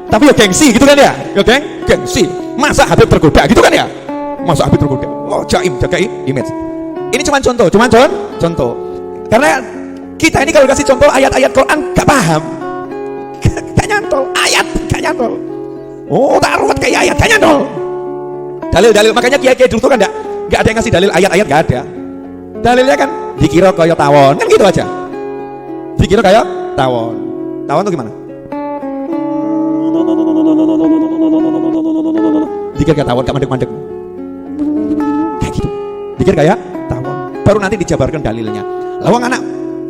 Speaker 1: Tapi ya gengsi gitu kan ya? Ya gengsi. Masa Habib tergoda gitu kan ya? Masa Habib tergoda? Oh, jaim, jagai image. Ini cuma contoh, contoh. Karena kita ini kalau kasih contoh ayat-ayat Quran gak paham. Gak nyantol, ayat gak nyantol. Oh, tak ruwet kayak ayat, gak nyantol. Dalil-dalil, makanya kiai-kiai dulu tuh kan gak ada yang ngasih dalil ayat-ayat, gak ada. Dalilnya kan dikira kayak tawon, kan gitu aja. Dikira kayak tawon. Tawon tuh gimana? Dikira kayak tawon, gak mandek-mandek. Kayak gitu. Dikira kayak tawon. Baru nanti dijabarkan dalilnya. Lawang anak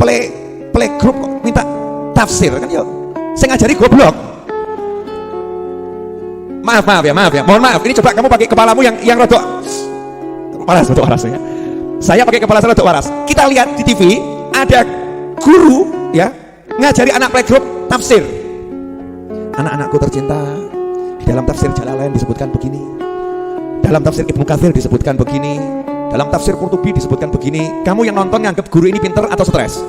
Speaker 1: play group kok minta tafsir kan yo. Saya ngajari goblok. Maaf ya. Mohon maaf. Ini coba kamu pakai kepalamu yang rodok waras ya. Saya pakai kepala saya rodok waras. Kita lihat di TV ada guru ya ngajari anak playgroup tafsir. Anak-anakku tercinta, di dalam tafsir Jalalain disebutkan begini. Dalam tafsir Ibnu Katsir disebutkan begini. Dalam tafsir Qurtubi disebutkan begini. Kamu yang nonton nganggap guru ini pinter atau stres?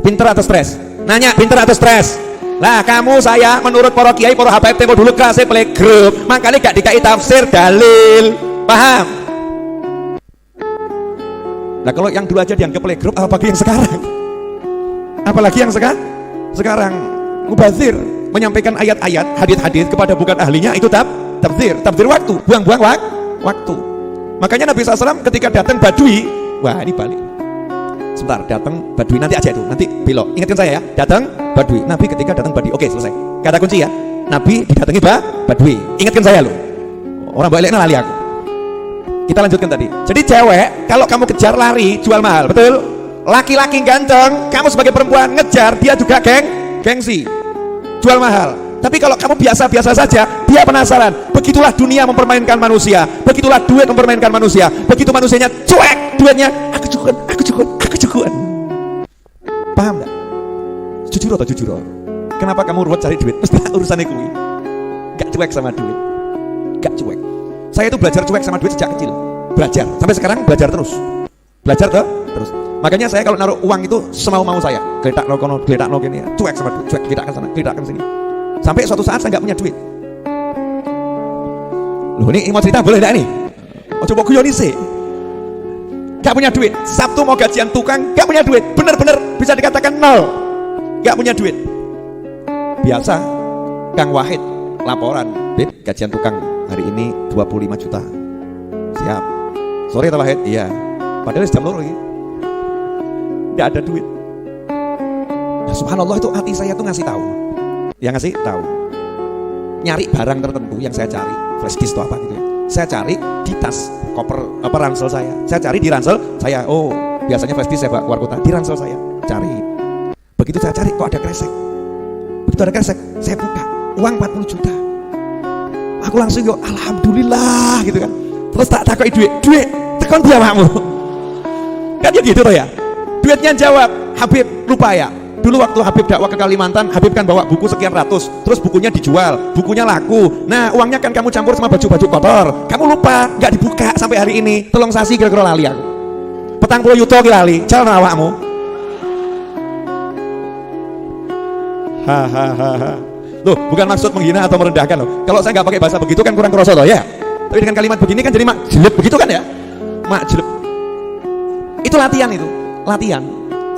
Speaker 1: Pinter atau stres? Nanya, pinter atau stres? Lah kamu saya menurut para kiai para habaib tempo dulu kasih playgroup, makanya gak dikai tafsir dalil, paham? Nah kalau yang dulu aja dianggap playgroup, apalagi yang sekarang? Apalagi yang sekarang mubazir menyampaikan ayat-ayat hadis-hadis kepada bukan ahlinya, itu tafsir waktu, buang-buang waktu. Makanya Nabi SAW ketika datang Badui, wah ini balik. Sebentar, datang Badui nanti aja itu, nanti belok. Ingatkan saya ya, datang Badui. Nabi ketika datang Badui, oke selesai. Kata kunci ya, Nabi didatangi Badui. Ingatkan saya loh. Orang balik lali aku. Kita lanjutkan tadi. Jadi cewek, kalau kamu kejar lari, jual mahal, betul? Laki-laki ganteng, kamu sebagai perempuan ngejar, dia juga gengsi, jual mahal. Tapi kalau kamu biasa-biasa saja, dia penasaran. Begitulah dunia mempermainkan manusia. Begitulah duit mempermainkan manusia. Begitu manusianya cuek, duitnya aku cukup. Paham gak? Jujur atau jujur? Kenapa kamu ruwet cari duit? Mesti urusannya kuwi. Gak cuek sama duit. Gak cuek. Saya itu belajar cuek sama duit sejak kecil. Belajar. Sampai sekarang belajar terus. Terus. Makanya saya kalau naruh uang itu semau-mau saya. Geletak no kono, geletak no gini. Cuek sama duit. Cuek, geletakkan sana, geletakkan sini. Sampai suatu saat saya gak punya duit. Loh ini mau cerita boleh gak nih? Oh coba guyon sih. Gak punya duit. Sabtu mau gajian tukang, gak punya duit. Bener-bener bisa dikatakan nol. Gak punya duit. Biasa Kang Wahid laporan, Bid, gajian tukang hari ini 25 juta. Siap. Sore Wahid? Iya. Padahal jam 2 lagi. Gak ada duit. Nah, subhanallah itu hati saya tuh ngasih tahu. Yang ngasih tahu. Nyari barang tertentu yang saya cari, flash disk atau apa gitu ya. Saya cari di tas koper ransel saya. Saya cari di ransel saya. Oh, biasanya flash disk saya bawa keluar kota. Di ransel saya cari. Begitu saya cari kok ada kresek. Begitu ada kresek, saya buka. Uang 40 juta. Aku langsung yo alhamdulillah gitu kan. Terus tak takoki duit tekon dia makmu. Kan ya gitu toh ya. Duitnya jawab, Habib lupa ya. Dulu waktu Habib dakwah ke Kalimantan, Habib kan bawa buku sekian ratus, terus bukunya dijual, bukunya laku. Nah uangnya kan kamu campur sama baju-baju kotor, kamu lupa, nggak dibuka sampai hari ini. Tolong sasi kira-kira lali aku. 40 yuto lali, jalan awakmu. Hahaha. Loh, bukan maksud menghina atau merendahkan loh. Kalau saya nggak pakai bahasa begitu kan kurang kroso loh ya. Tapi dengan kalimat begini kan jadi mak jelek begitu kan ya? Mak jelek. Itu latihan itu, latihan.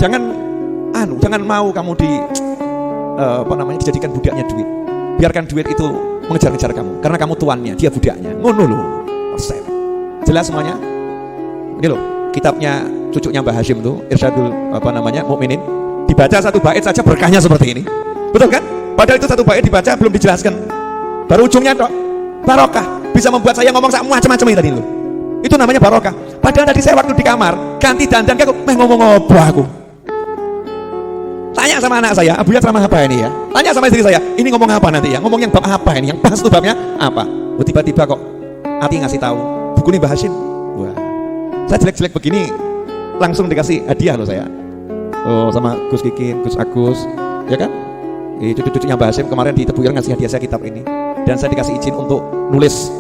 Speaker 1: Jangan mau kamu dijadikan budaknya duit. Biarkan duit itu mengejar-ngejar kamu, karena kamu tuannya, dia budaknya. Ngono loh. Jelas semuanya? Ini loh, kitabnya cucunya Mbah Hashim tuh, Irsyadul Mukminin. Dibaca satu bait saja berkahnya seperti ini. Betul kan? Padahal itu satu bait dibaca belum dijelaskan baru ujungnya tok. Barokah bisa membuat saya ngomong sak macam-macam ini tadi loh. Itu namanya barokah. Padahal tadi saya waktu di kamar ganti dandan aku ngomong apa aku. Tanya sama anak saya, Abuya ceramah apa ini ya? Tanya sama istri saya, ini ngomong apa nanti ya? Ngomong yang bab apa ini? Yang bahas itu babnya apa? Oh, tiba-tiba kok Ati ngasih tahu buku ini Mbah Hasyim. Wah, saya jelek-jelek begini langsung dikasih hadiah loh saya. Oh, sama Gus Kikin, Gus Agus, ya kan? Cucu-cucunya Mbah Hasyim kemarin di Tebu Ireng ngasih hadiah saya kitab ini. Dan saya dikasih izin untuk nulis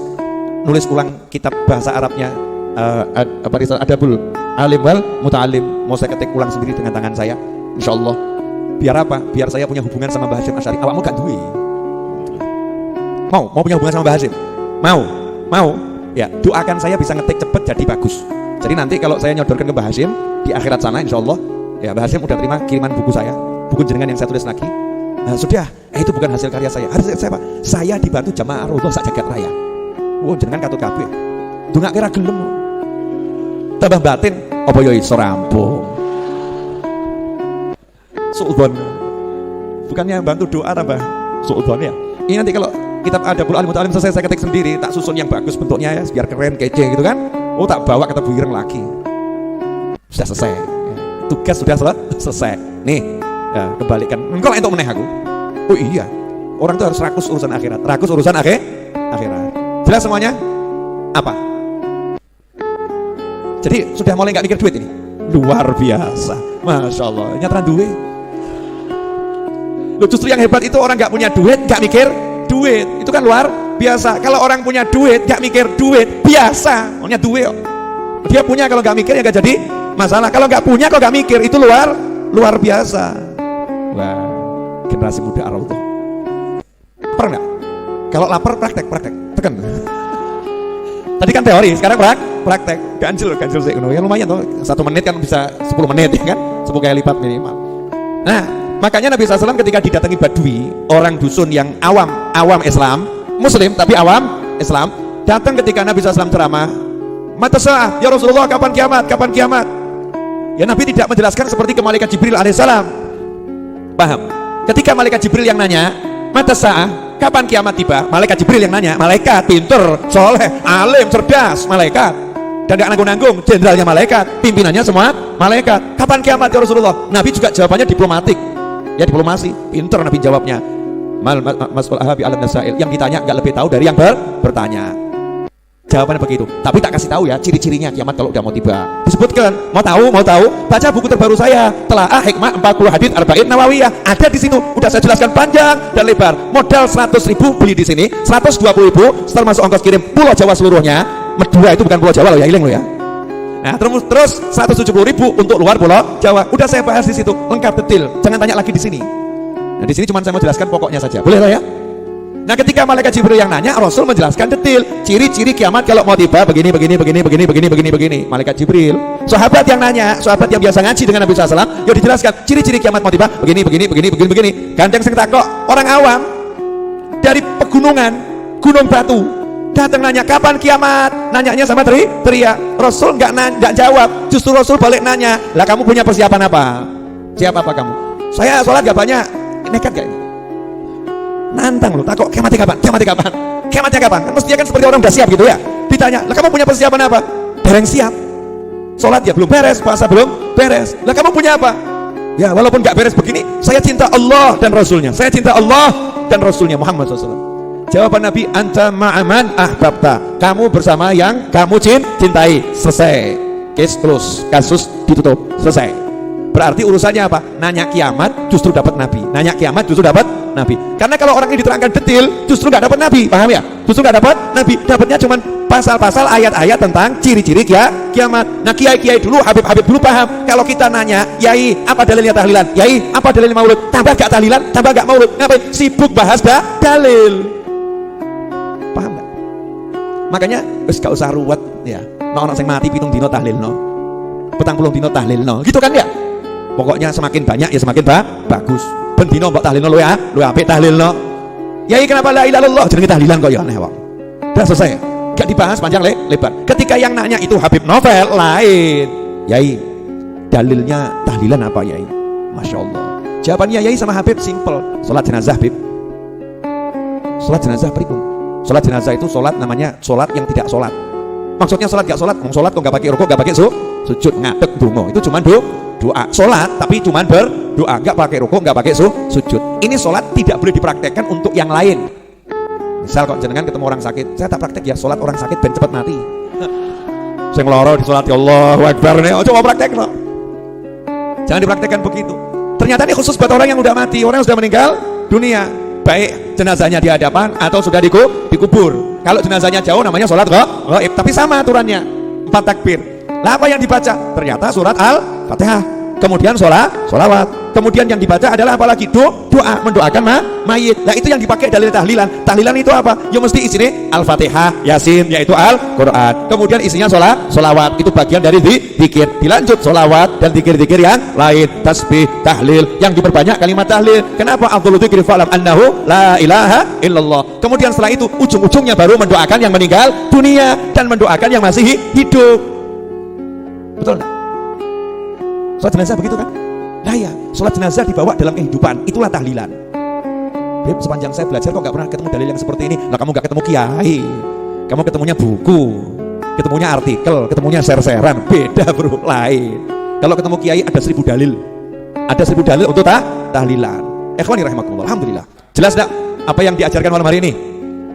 Speaker 1: ulang kitab bahasa Arabnya Adabul Alim wal Muta'alim. Mau saya ketik ulang sendiri dengan tangan saya, insyaallah. Biar apa? Biar saya punya hubungan sama Mbah Hasyim Asy'ari. Awakmu gak duwe? Mau punya hubungan sama Mbah Hasyim? Mau? Ya, doakan saya bisa ngetik cepet jadi bagus. Jadi nanti kalau saya nyodorkan ke Mbah Hasyim di akhirat sana, insyaallah, ya Mbah Hasyim udah terima kiriman buku saya, buku jenengan yang saya tulis lagi. Nah, sudah, itu bukan hasil karya saya. Hasil saya apa? Saya dibantu jamaah Raudhah sak jagat raya. Wah, jenengan katut kabeh. Ndongake ra gelem. Tambah batin, apa yo iso rampung. Suudzon. Bukannya bantu doa tambah suudzon ya. Ini nanti kalau kitab Adabul Alim Muta'alim selesai saya ketik sendiri, tak susun yang bagus bentuknya ya, biar keren kece gitu kan. Oh, tak bawa ke Tebu Ireng lagi. Sudah selesai. Tugas sudah selesai. Nih, ya, kembalikan. Engkau entuk meneh aku. Oh iya. Orang itu harus rakus urusan akhirat. Rakus urusan akhirat. Jelas semuanya? Apa? Jadi sudah mulai nggak mikir duit ini. Luar biasa. Masya Allah. Nyata duit. Loh, justru yang hebat itu orang nggak punya duit, nggak mikir duit. Itu kan luar biasa. Kalau orang punya duit, nggak mikir duit, biasa. Punya duit. Dia punya, kalau nggak mikir ya nggak jadi masalah. Kalau nggak punya, kalau nggak mikir, itu luar biasa. Wah, generasi muda Ar-Raudhah. Lapar nggak? Kalau lapar praktek, tekan. Tadi kan teori, sekarang praktek. Ganjil sih, ya lumayan tuh. 1 menit kan bisa 10 menit ya kan, 10 kali lipat minimal. Nah, makanya Nabi SAW ketika didatangi Badui, orang dusun yang awam Islam, Muslim tapi awam Islam, datang ketika Nabi SAW ceramah, mata sa'ah, ya Rasulullah, kapan kiamat? Ya Nabi tidak menjelaskan seperti ke malaikat Jibril alaihissalam. Paham? Ketika malaikat Jibril yang nanya, mata sa'ah, kapan kiamat tiba? Malaikat Jibril yang nanya, malaikat pinter, soleh, alim, cerdas, malaikat. Dan gak nanggung-nanggung, jenderalnya malaikat, pimpinannya semua malaikat. Kapan kiamat ya Rasulullah? Nabi juga jawabannya diplomatik. Ya diplomasi, pinter Nabi jawabnya. Mas'ul ahabi alam nasail, yang ditanya gak lebih tahu dari yang bertanya. Jawabannya begitu. Tapi tak kasih tahu ya ciri-cirinya kiamat kalau udah mau tiba. Disebutkan, mau tahu? Baca buku terbaru saya, Telaah Hikmah 40 Hadits Arba'in Nawawiyah. Ada di situ. Udah saya jelaskan panjang dan lebar. Modal 100.000 beli di sini, 120.000 termasuk ongkos kirim Pulau Jawa seluruhnya. Madura itu bukan Pulau Jawa loh ya, iling loh ya. Nah, terus 170.000 untuk luar Pulau Jawa. Udah saya bahas di situ, lengkap detail. Jangan tanya lagi di sini. Nah, di sini cuma saya mau jelaskan pokoknya saja. Boleh lah ya? Nah, ketika malaikat Jibril yang nanya, Rasul menjelaskan detail ciri-ciri kiamat kalau mau tiba begini. Malaikat Jibril. Sahabat yang nanya, sahabat yang biasa ngaji dengan Nabi SAW, ya dijelaskan ciri-ciri kiamat mau tiba begini. Gandeng sing takok, orang awam dari pegunungan, Gunung Batu, datang nanya kapan kiamat, nanyanya sama teriak. Rasul nggak jawab, justru Rasul balik nanya, lah kamu punya persiapan apa? Siap apa kamu? Saya sholat gak banyak. Nekat gak ini? Nantang loh, takut kiamatnya kapan? Kan mestinya kan seperti orang udah siap gitu ya. Ditanya, lah kamu punya persiapan apa? Dereng siap. Sholat ya belum beres, puasa belum beres. Lah kamu punya apa? Ya walaupun gak beres begini, saya cinta Allah dan Rasulnya. Muhammad SAW. Jawaban Nabi, anta ma'aman ahbabta. Kamu bersama yang kamu cintai. Selesai. Kasus ditutup. Selesai. Berarti urusannya apa? Nanya kiamat justru dapat Nabi. Karena kalau orang ini diterangkan detail, justru nggak dapat Nabi. Paham ya? Justru nggak dapat Nabi. Dapatnya cuma pasal-pasal ayat-ayat tentang ciri-ciri kiamat. Nah, kiai-kiai dulu, Habib dulu paham. Kalau kita nanya, Yai, apa dalilnya tahlilan? Yai, apa dalilnya maulud? Tambah gak tahlilan, tambah gak maulud. Ngapain? Sibuk bahas dalil. Paham nggak? Makanya gak usah ruwet ya. Orang yang mati pitung dino tahlil no. Petang puluh dino tahlil no. Gitu kan ya? Pokoknya semakin banyak ya semakin bagus. Bendino mbok tahlilno luwe apik tahlilno. Yai kenapa la ilaha illallah jenenge tahlilan kok ya aneh wae. Udah selesai. Gak dibahas panjang lebar. Ketika yang nanya itu Habib Novel lain. Yai, dalilnya tahlilan apa Yai? Masya Allah. Jawabannya Yai sama Habib simple. Salat jenazah Habib. Sholat jenazah pripun? Sholat jenazah itu sholat namanya sholat yang tidak sholat. Maksudnya sholat gak sholat? Sholat kok gak pakai rukuk, gak pakai sujud, ngadeg donga. Itu cuma doa. Sholat tapi cuma berdoa, gak pakai rukuk, gak pakai sujud. Ini sholat tidak boleh dipraktekkan untuk yang lain. Misal kok jenengan ketemu orang sakit, saya tak praktek ya sholat orang sakit ben cepet mati. Sing loro di sholat ya Allahu Akbar nih, coba praktek no. Jangan dipraktekkan begitu. Ternyata ini khusus buat orang yang udah mati, orang yang sudah meninggal dunia. Baik jenazahnya di hadapan atau sudah dikubur. Kalau jenazahnya jauh namanya sholat gaib, tapi sama aturannya 4 takbir. Lah apa yang dibaca? Ternyata surat Al-Fatihah. Kemudian sholawat. Kemudian yang dibaca adalah apalagi doa, mendoakan mayit. Nah itu yang dipakai dalil tahlilan. Tahlilan itu apa? Ya mesti isinya Al-Fatihah, Yasin, yaitu Al-Quran. Kemudian isinya sholawat. Itu bagian dari zikir. Dilanjut sholawat dan zikir-zikir yang lain, tasbih, tahlil, yang diperbanyak kalimat tahlil. Kenapa? Afdhalul dzikri fa'lam annahu la ilaha illallah. Kemudian setelah itu ujung-ujungnya baru mendoakan yang meninggal dunia dan mendoakan yang masih hidup. Betul nggak? Sholat jenazah begitu kan? Nah ya, sholat jenazah dibawa dalam kehidupan, itulah tahlilan. Beb, sepanjang saya belajar kok gak pernah ketemu dalil yang seperti ini. Lah kamu gak ketemu kiai, kamu ketemunya buku, ketemunya artikel, ketemunya share-sharean. Beda bro, lain. Kalau ketemu kiai ada 1000 dalil, ada 1000 dalil untuk tahlilan. Ikhwani rahimakumullah, alhamdulillah. Jelas gak apa yang diajarkan malam hari ini?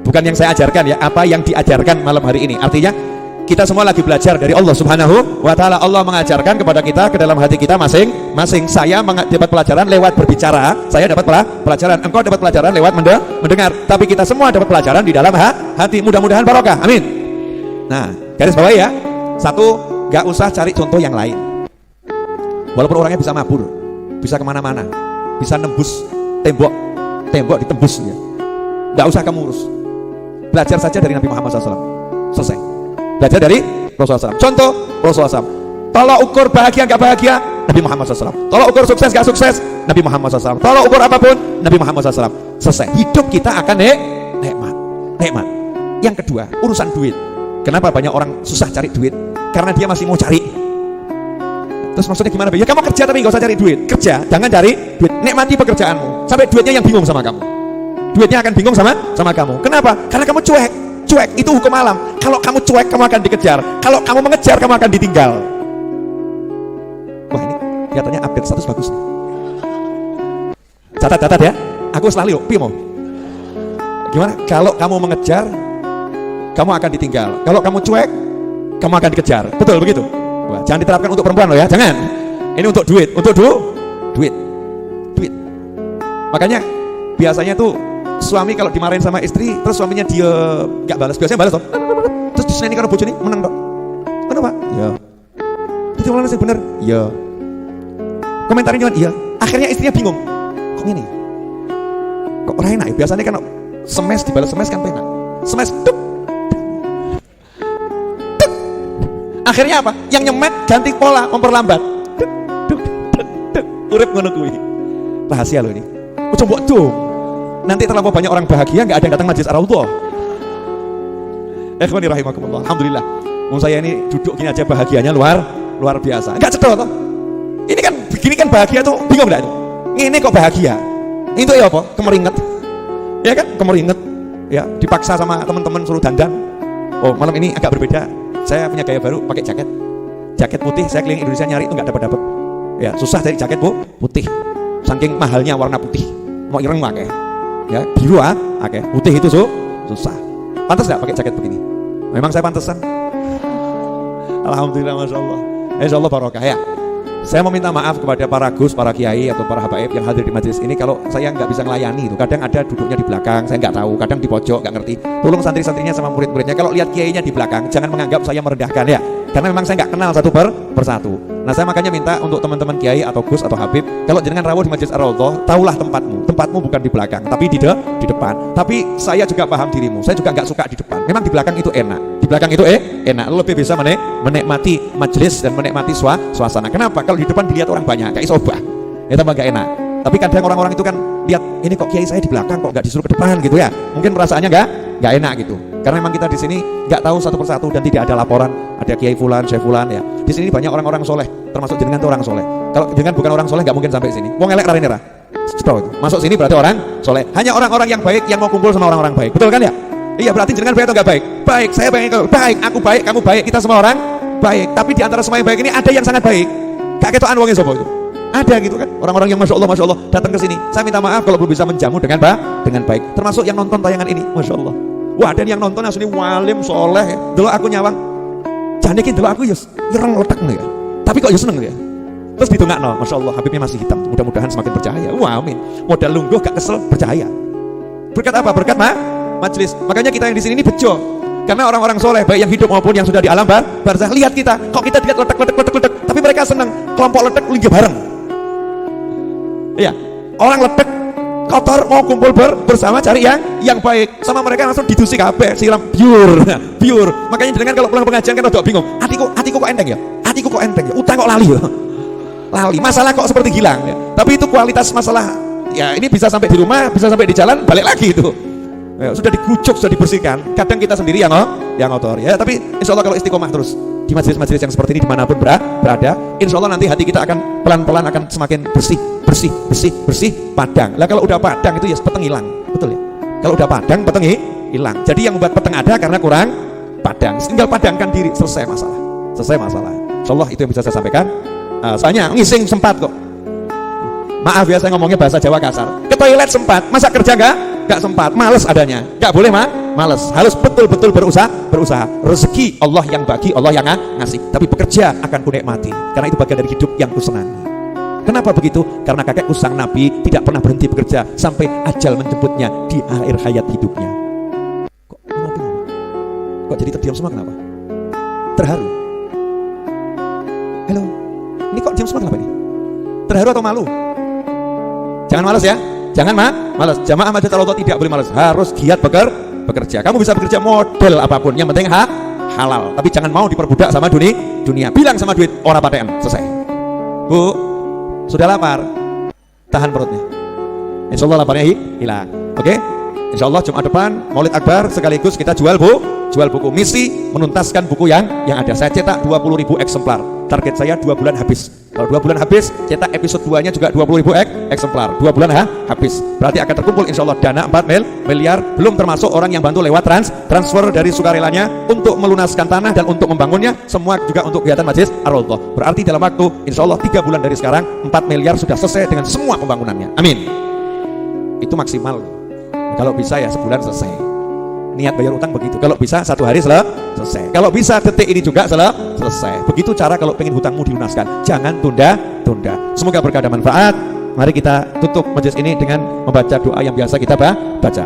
Speaker 1: Bukan yang saya ajarkan ya, apa yang diajarkan malam hari ini. Artinya kita semua lagi belajar dari Allah Subhanahu wa Ta'ala. Allah mengajarkan kepada kita ke dalam hati kita masing-masing. Saya dapat pelajaran lewat berbicara, saya dapat pelajaran, engkau dapat pelajaran lewat mendengar. Tapi kita semua dapat pelajaran di dalam hati. Mudah-mudahan barokah, amin. Nah, garis bawah ya. Satu, gak usah cari contoh yang lain. Walaupun orangnya bisa mabur, bisa kemana-mana, bisa nembus tembok ditembus ya. Gak usah kamu urus. Belajar saja dari Nabi Muhammad SAW. Selesai. Belajar dari Rasulullah SAW. Contoh Rasulullah SAW. Tolak ukur bahagia gak bahagia, Nabi Muhammad SAW. Tolak ukur sukses gak sukses, Nabi Muhammad SAW. Tolak ukur apapun, Nabi Muhammad SAW. Selesai. Hidup kita akan nikmat. Yang kedua, urusan duit. Kenapa banyak orang susah cari duit? Karena dia masih mau cari. Terus maksudnya gimana? Ya kamu kerja tapi gak usah cari duit. Kerja, jangan cari duit. Nikmati pekerjaanmu. Sampai duitnya yang bingung sama kamu. Duitnya akan bingung sama kamu. Kenapa? Karena kamu cuek itu hukum alam. Kalau kamu cuek kamu akan dikejar, kalau kamu mengejar kamu akan ditinggal. Wah ini kelihatannya update status bagus nih. Catat ya, aku selalu mau gimana? Kalau kamu mengejar kamu akan ditinggal, kalau kamu cuek kamu akan dikejar. Betul begitu? Wah, jangan diterapkan untuk perempuan loh ya, jangan. Ini untuk duit, duit. Makanya biasanya tuh suami kalau dimarahin sama istri, terus suaminya dia gak balas, biasanya balas toh. Terus disini karena bojone menang dok. Kenapa? Iya. Itu malah sih bener. Iya. Komentarin jangan iya. Akhirnya istrinya bingung. Kok ini? Kok orang enak? Biasanya kan semes dibalas semes kan enak. Semes tuk. Akhirnya apa? Yang nyemet ganti pola, memperlambat. Urip ngono kuwi. Rahasia loh ini. Coba dong. Nanti terlalu banyak orang bahagia, nggak ada yang datang majlis Ar-Raudhah. Ikhwani rahimakumullah. Alhamdulillah. Saya ini duduk gini aja bahagianya luar biasa. Enggak cedok toh. Ini kan begini kan bahagia tuh, bingung enggak itu? Ini kok bahagia? Itu ya apa? Kemeringet. Ya kan? Kemeringet. Ya, dipaksa sama teman-teman suruh dandan. Oh, malam ini agak berbeda. Saya punya gaya baru, pakai jaket. Jaket putih, saya keliling Indonesia nyari itu nggak dapat. Ya, susah cari jaket putih. Saking mahalnya warna putih. Mau ireng pakai. Ya biru oke. Putih itu susah. Pantas nggak pakai jaket begini? Memang saya pantesan. Alhamdulillah, masya Allah. Insya Allah barokah ya. Saya mau minta maaf kepada para gus, para kiai atau para habaib yang hadir di majelis ini kalau saya nggak bisa melayani itu. Kadang ada duduknya di belakang, saya nggak tahu. Kadang di pojok, nggak ngerti. Tolong santri-santrinya sama murid-muridnya kalau lihat kiainya di belakang, jangan menganggap saya merendahkan ya. Karena memang saya nggak kenal satu persatu. Nah saya makanya minta untuk teman-teman kiai atau gus atau habib, kalau jenengan rawuh di Majelis Ar-Raudhah, tahulah tempatmu bukan di belakang, tapi di depan. Tapi saya juga paham dirimu, saya juga nggak suka di depan. Memang di belakang itu enak, di belakang itu enak, lebih bisa menikmati majelis dan menikmati suasana. Kenapa? Kalau di depan dilihat orang banyak, kayak sobah, ya tambah nggak enak. Tapi kadang orang-orang itu kan lihat, ini kok kiai saya di belakang, kok nggak disuruh ke depan gitu ya? Mungkin perasaannya nggak enak gitu. Karena memang kita di sini nggak tahu satu persatu dan tidak ada laporan ada kiai fulan, syekh fulan ya. Di sini banyak orang-orang soleh, termasuk jenengan tuh orang soleh. Kalau jenengan bukan orang soleh nggak mungkin sampai sini. Wong elek rene ra. Masuk sini berarti orang soleh. Hanya orang-orang yang baik yang mau kumpul sama orang-orang baik. Betul kan ya? Iya, berarti jenengan baik atau enggak baik? Baik, saya baik, baik, aku baik, kamu baik, kita semua orang baik. Tapi di antara semua yang baik ini ada yang sangat baik. Gak ketokan wongnya sapa itu? Ada gitu kan? Orang-orang yang masya Allah datang ke sini. Saya minta maaf kalau belum bisa menjamu dengan baik. Termasuk yang nonton tayangan ini, masya Allah. Wah, dan yang nonton asli walim soleh. Dulu aku nyawang. Jane iki delok aku ya ireng letek ya. Tapi kok ya seneng ya. Terus ditungakno, masya Allah, Habibnya masih hitam. Mudah-mudahan semakin percaya. Wah, amin. Modal lungguh gak kesel, percaya. Berkat apa? Berkat majelis. Makanya kita yang di sini ini bejo. Karena orang-orang soleh, baik yang hidup maupun yang sudah di alam barzakh, lihat kita. Kok kita lihat letek. Tapi mereka senang. Kelompok letek linggih bareng. Iya. Orang letek kotor mau kumpul bersama cari yang baik. Sama mereka langsung didusi kabeh, siram pure. Makanya jenengan kalau pulang pengajian kan rada bingung. Atiku kok enteng ya? Utang kok lali ya? Lali, masalah kok seperti hilang ya. Tapi itu kualitas masalah ya, ini bisa sampai di rumah, bisa sampai di jalan, balik lagi itu ya, sudah dikucuk, sudah dibersihkan. Kadang kita sendiri yang ngotor ya. Tapi insya Allah kalau istiqomah terus di majelis-majelis yang seperti ini dimanapun berada, insya Allah nanti hati kita akan pelan-pelan akan semakin bersih padang. Lah kalau udah padang itu ya peteng hilang, betul ya? Kalau udah padang peteng hilang. Jadi yang membuat peteng ada karena kurang padang. Tinggal padangkan diri, selesai masalah. Insya Allah itu yang bisa saya sampaikan. Soalnya ngising sempat kok. Maaf ya saya ngomongnya bahasa Jawa kasar. Ke toilet sempat, masa kerja enggak sempat, males adanya. Enggak boleh males. Harus betul-betul berusaha. Rezeki Allah yang bagi, Allah yang ngasih. Tapi bekerja akan kunikmati. Karena itu bagian dari hidup yang kusenangi. Kenapa begitu? Karena kakekku sang Nabi tidak pernah berhenti bekerja sampai ajal menjemputnya di akhir hayat hidupnya. Kok jadi terdiam semua kenapa? Terharu. Halo. Ini kok diam semua kenapa ini? Terharu atau malu? Jangan malas ya. Jangan malas. Jamaah Masjid Al-Awdad tidak boleh malas. Harus giat bekerja. Kamu bisa bekerja model apapun. Yang penting halal. Tapi jangan mau diperbudak sama dunia. Bilang sama duit ora paten. Selesai. Bu, sudah lapar? Tahan perutnya. Insya Allah laparnya hilang. Oke? Insya Allah Jumat depan Maulid Akbar sekaligus kita jual buku. Misi menuntaskan buku yang ada. Saya cetak 20.000 eksemplar. Target saya 2 bulan habis. Kalau 2 bulan habis, cetak episode 2-nya juga 20.000 eksemplar. 2 bulan habis. Berarti akan terkumpul insya Allah dana 4 miliar. Belum termasuk orang yang bantu lewat transfer dari sukarelanya untuk melunaskan tanah dan untuk membangunnya. Semua juga untuk kegiatan Masjid Ar-Raudhah. Berarti dalam waktu insya Allah 3 bulan dari sekarang 4 miliar sudah selesai dengan semua pembangunannya. Amin. Itu maksimal. Kalau bisa ya sebulan selesai. Niat bayar utang begitu. Kalau bisa 1 hari selesai. Kalau bisa detik ini juga selesai. Begitu cara kalau pengen hutangmu dilunaskan. Jangan tunda. Semoga berkah dan manfaat. Mari kita tutup majelis ini dengan membaca doa yang biasa kita baca.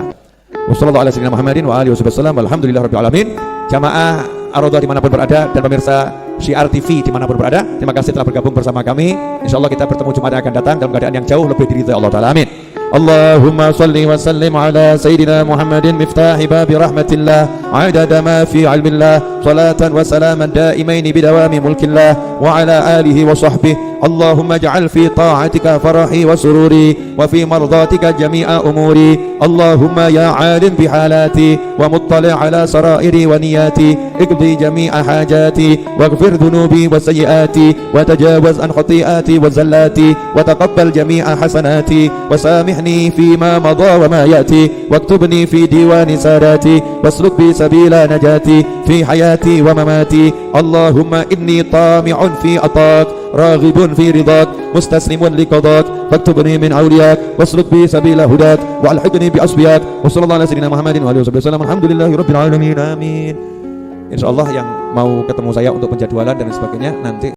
Speaker 1: Wassalamualaikum warahmatullahi wabarakatuh. Alhamdulillahirabbil alamin. Jamaah Ar-Raudhah dimanapun berada dan pemirsa Syiar TV dimanapun berada, terima kasih telah bergabung bersama kami. Insya Allah kita bertemu Jumat yang akan datang dalam keadaan yang jauh lebih diridhai Allah Ta'ala. Amin. Allahumma salli wa sallim ala Sayyidina Muhammadin miftahi babi rahmatillah adada ma fi ilmillah salatan wa salaman daimaini bidawami mulkillah wa ala alihi wa sahbihi. Allahumma ja'al fi ta'atika farahi wa sururi wa fi mardatika jami'a umuri. Allahumma ya alim bihalati wa muttali' ala sarairi wa niyati iqdi jami'a hajati waghfir dhunubi wa sayyiati wa tajawaz an khati'ati wa zallati wa taqabbal jami'a hasanati wa samihni fima madha wa ma yati waktubni fi diwani sadati wasluk bi sabila najati fi hayati wa mamati. Allahumma inni tami'un fi atak راغب في رضاك مستسلم لقضاك فاكتبني من أولياك واسلك بي سبيل هداك وألحقني بأصفياك وصلى الله على سيدنا محمد وآله وسلم. Alhamdulillahi rabbil alamin. Amin. Insyaallah yang mau ketemu saya untuk penjadwalan dan sebagainya nanti